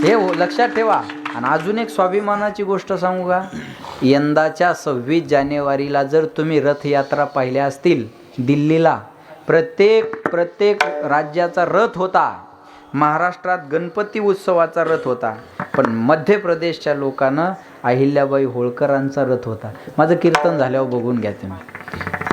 हे लक्षात ठेवा. आणि अजून एक स्वाभिमानाची गोष्ट सांगू का, यंदाच्या 26 जानेवारीला जर तुम्ही रथयात्रा पाहिल्या असतील दिल्लीला, प्रत्येक राज्याचा रथ होता. महाराष्ट्रात गणपती उत्सवाचा रथ होता, पण मध्य प्रदेशच्या लोकांना अहिल्याबाई होळकरांचा रथ होता. माझं कीर्तन झाल्यावर बघून घ्या तुम्ही.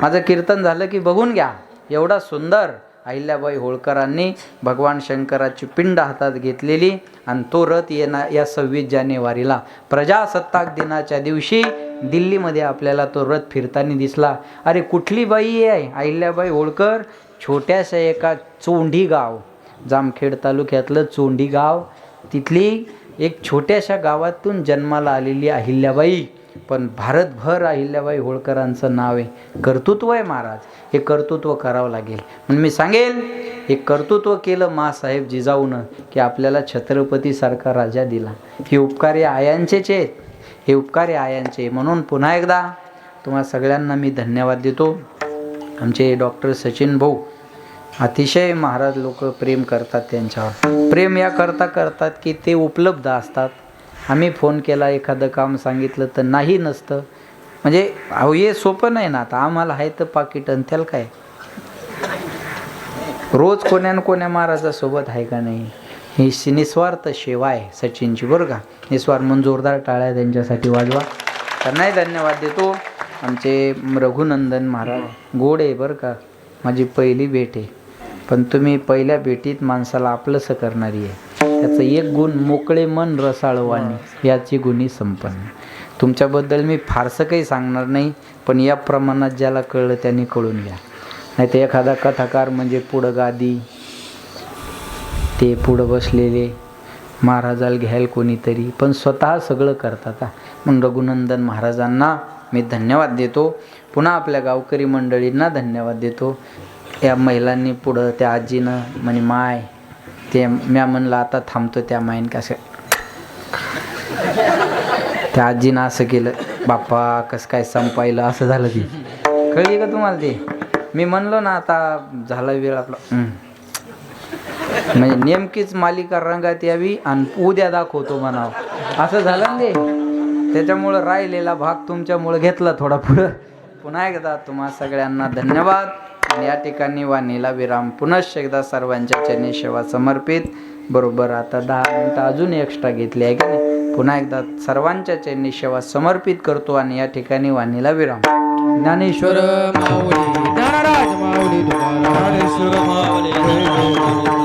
माझं कीर्तन झालं की बघून घ्या. एवढा सुंदर अहिल्याबाई होळकरांनी भगवान शंकराची पिंड हातात घेतलेली, आणि तो रथ या 26 जानेवारीला प्रजासत्ताक दिनाच्या दिवशी दिल्लीमध्ये आपल्याला तो रथ फिरताना दिसला. अरे कुठली बाई आहे अहिल्याबाई होळकर, छोट्याशा एका चोंडी गाव, जामखेड तालुक्यातलं चोंडी गाव, तिथली एक छोट्याशा गावातून जन्माला आलेली अहिल्याबाई, पण भारतभर अहिल्याबाई होळकरांचं नाव आहे. कर्तृत्व आहे महाराज, हे कर्तृत्व करावं लागेल. म्हणून मी सांगेल, हे कर्तृत्व केलं माँसाहेब जिजाऊनं की आपल्याला छत्रपतीसारखा राजा दिला. हे उपकारी आयांचेच आहेत, हे उपकारी आयांचे. म्हणून पुन्हा एकदा तुम्हा सगळ्यांना मी धन्यवाद देतो. आमचे डॉक्टर सचिन भाऊ अतिशय महाराज लोक प्रेम करतात त्यांच्यावर. प्रेम या करता करतात की ते उपलब्ध असतात. आम्ही फोन केला, एखादं काम सांगितलं तर नाही नसतं, म्हणजे अहो हे सोपं नाही ना. आता आम्हाला आहे तर पाकिट आणि त्याला काय, रोज कोण्या महाराजासोबत आहे का नाही. ही निस्वार्थ सेवा आहे सचिनची, बरं का. निस्वार्थ म्हणून जोरदार टाळ्या त्यांच्यासाठी वाजवा. त्यांनाही धन्यवाद देतो. आमचे रघुनंदन महाराज गोड आहे बरं का, माझी पहिली भेट आहे, पण तुम्ही पहिल्या भेटीत माणसाला आपलंसं करणारी आहे. त्याचं एक गुण मोकळे मन रसाळवाणी, याची गुणी संपन्न. तुमच्याबद्दल मी फारसं काही सांगणार नाही, पण या प्रमाणात ज्याला कळलं त्यांनी कळून घ्या. नाही तर एखादा कथाकार म्हणजे पुढं गादी, ते पुढं बसलेले महाराजाला घ्यायला कोणीतरी, पण स्वतः सगळं करतात. मग रघुनंदन महाराजांना मी धन्यवाद देतो. पुन्हा आपल्या गावकरी मंडळींना धन्यवाद देतो. या महिलांनी पुढं त्या आजीनं म्हणे माय, ते म्या म्हणलं आता थांबतो, त्या माईन कसं त्या आजीनं असं केलं, बाप्पा कसं काय संपायलं, असं झालं. ती कळली का तुम्हाला ते. मी म्हणलो ना आता झाला वेळ आपला, म्हणजे नेमकीच मालिका रंगात यावी आणि उद्या दाखवतो म्हणावं, असं झालं ना ते. त्याच्यामुळं राहिलेला भाग तुमच्यामुळं घेतला थोडा पुढं. पुन्हा एकदा तुम्हा सगळ्यांना धन्यवाद. आणि या ठिकाणी वाणीला विराम. पुनश्च एकदा सर्वांच्या चरणी सेवा समर्पित. बरोबर आता 10 मिनिटं अजून एक्स्ट्रा घेतली आहे का नाही. पुन्हा एकदा सर्वांच्या चरणी सेवा समर्पित करतो आणि या ठिकाणी वाणीला विराम. ज्ञानेश्वर माऊली, ज्ञानराज माऊली, ज्ञानेश्वर माऊली.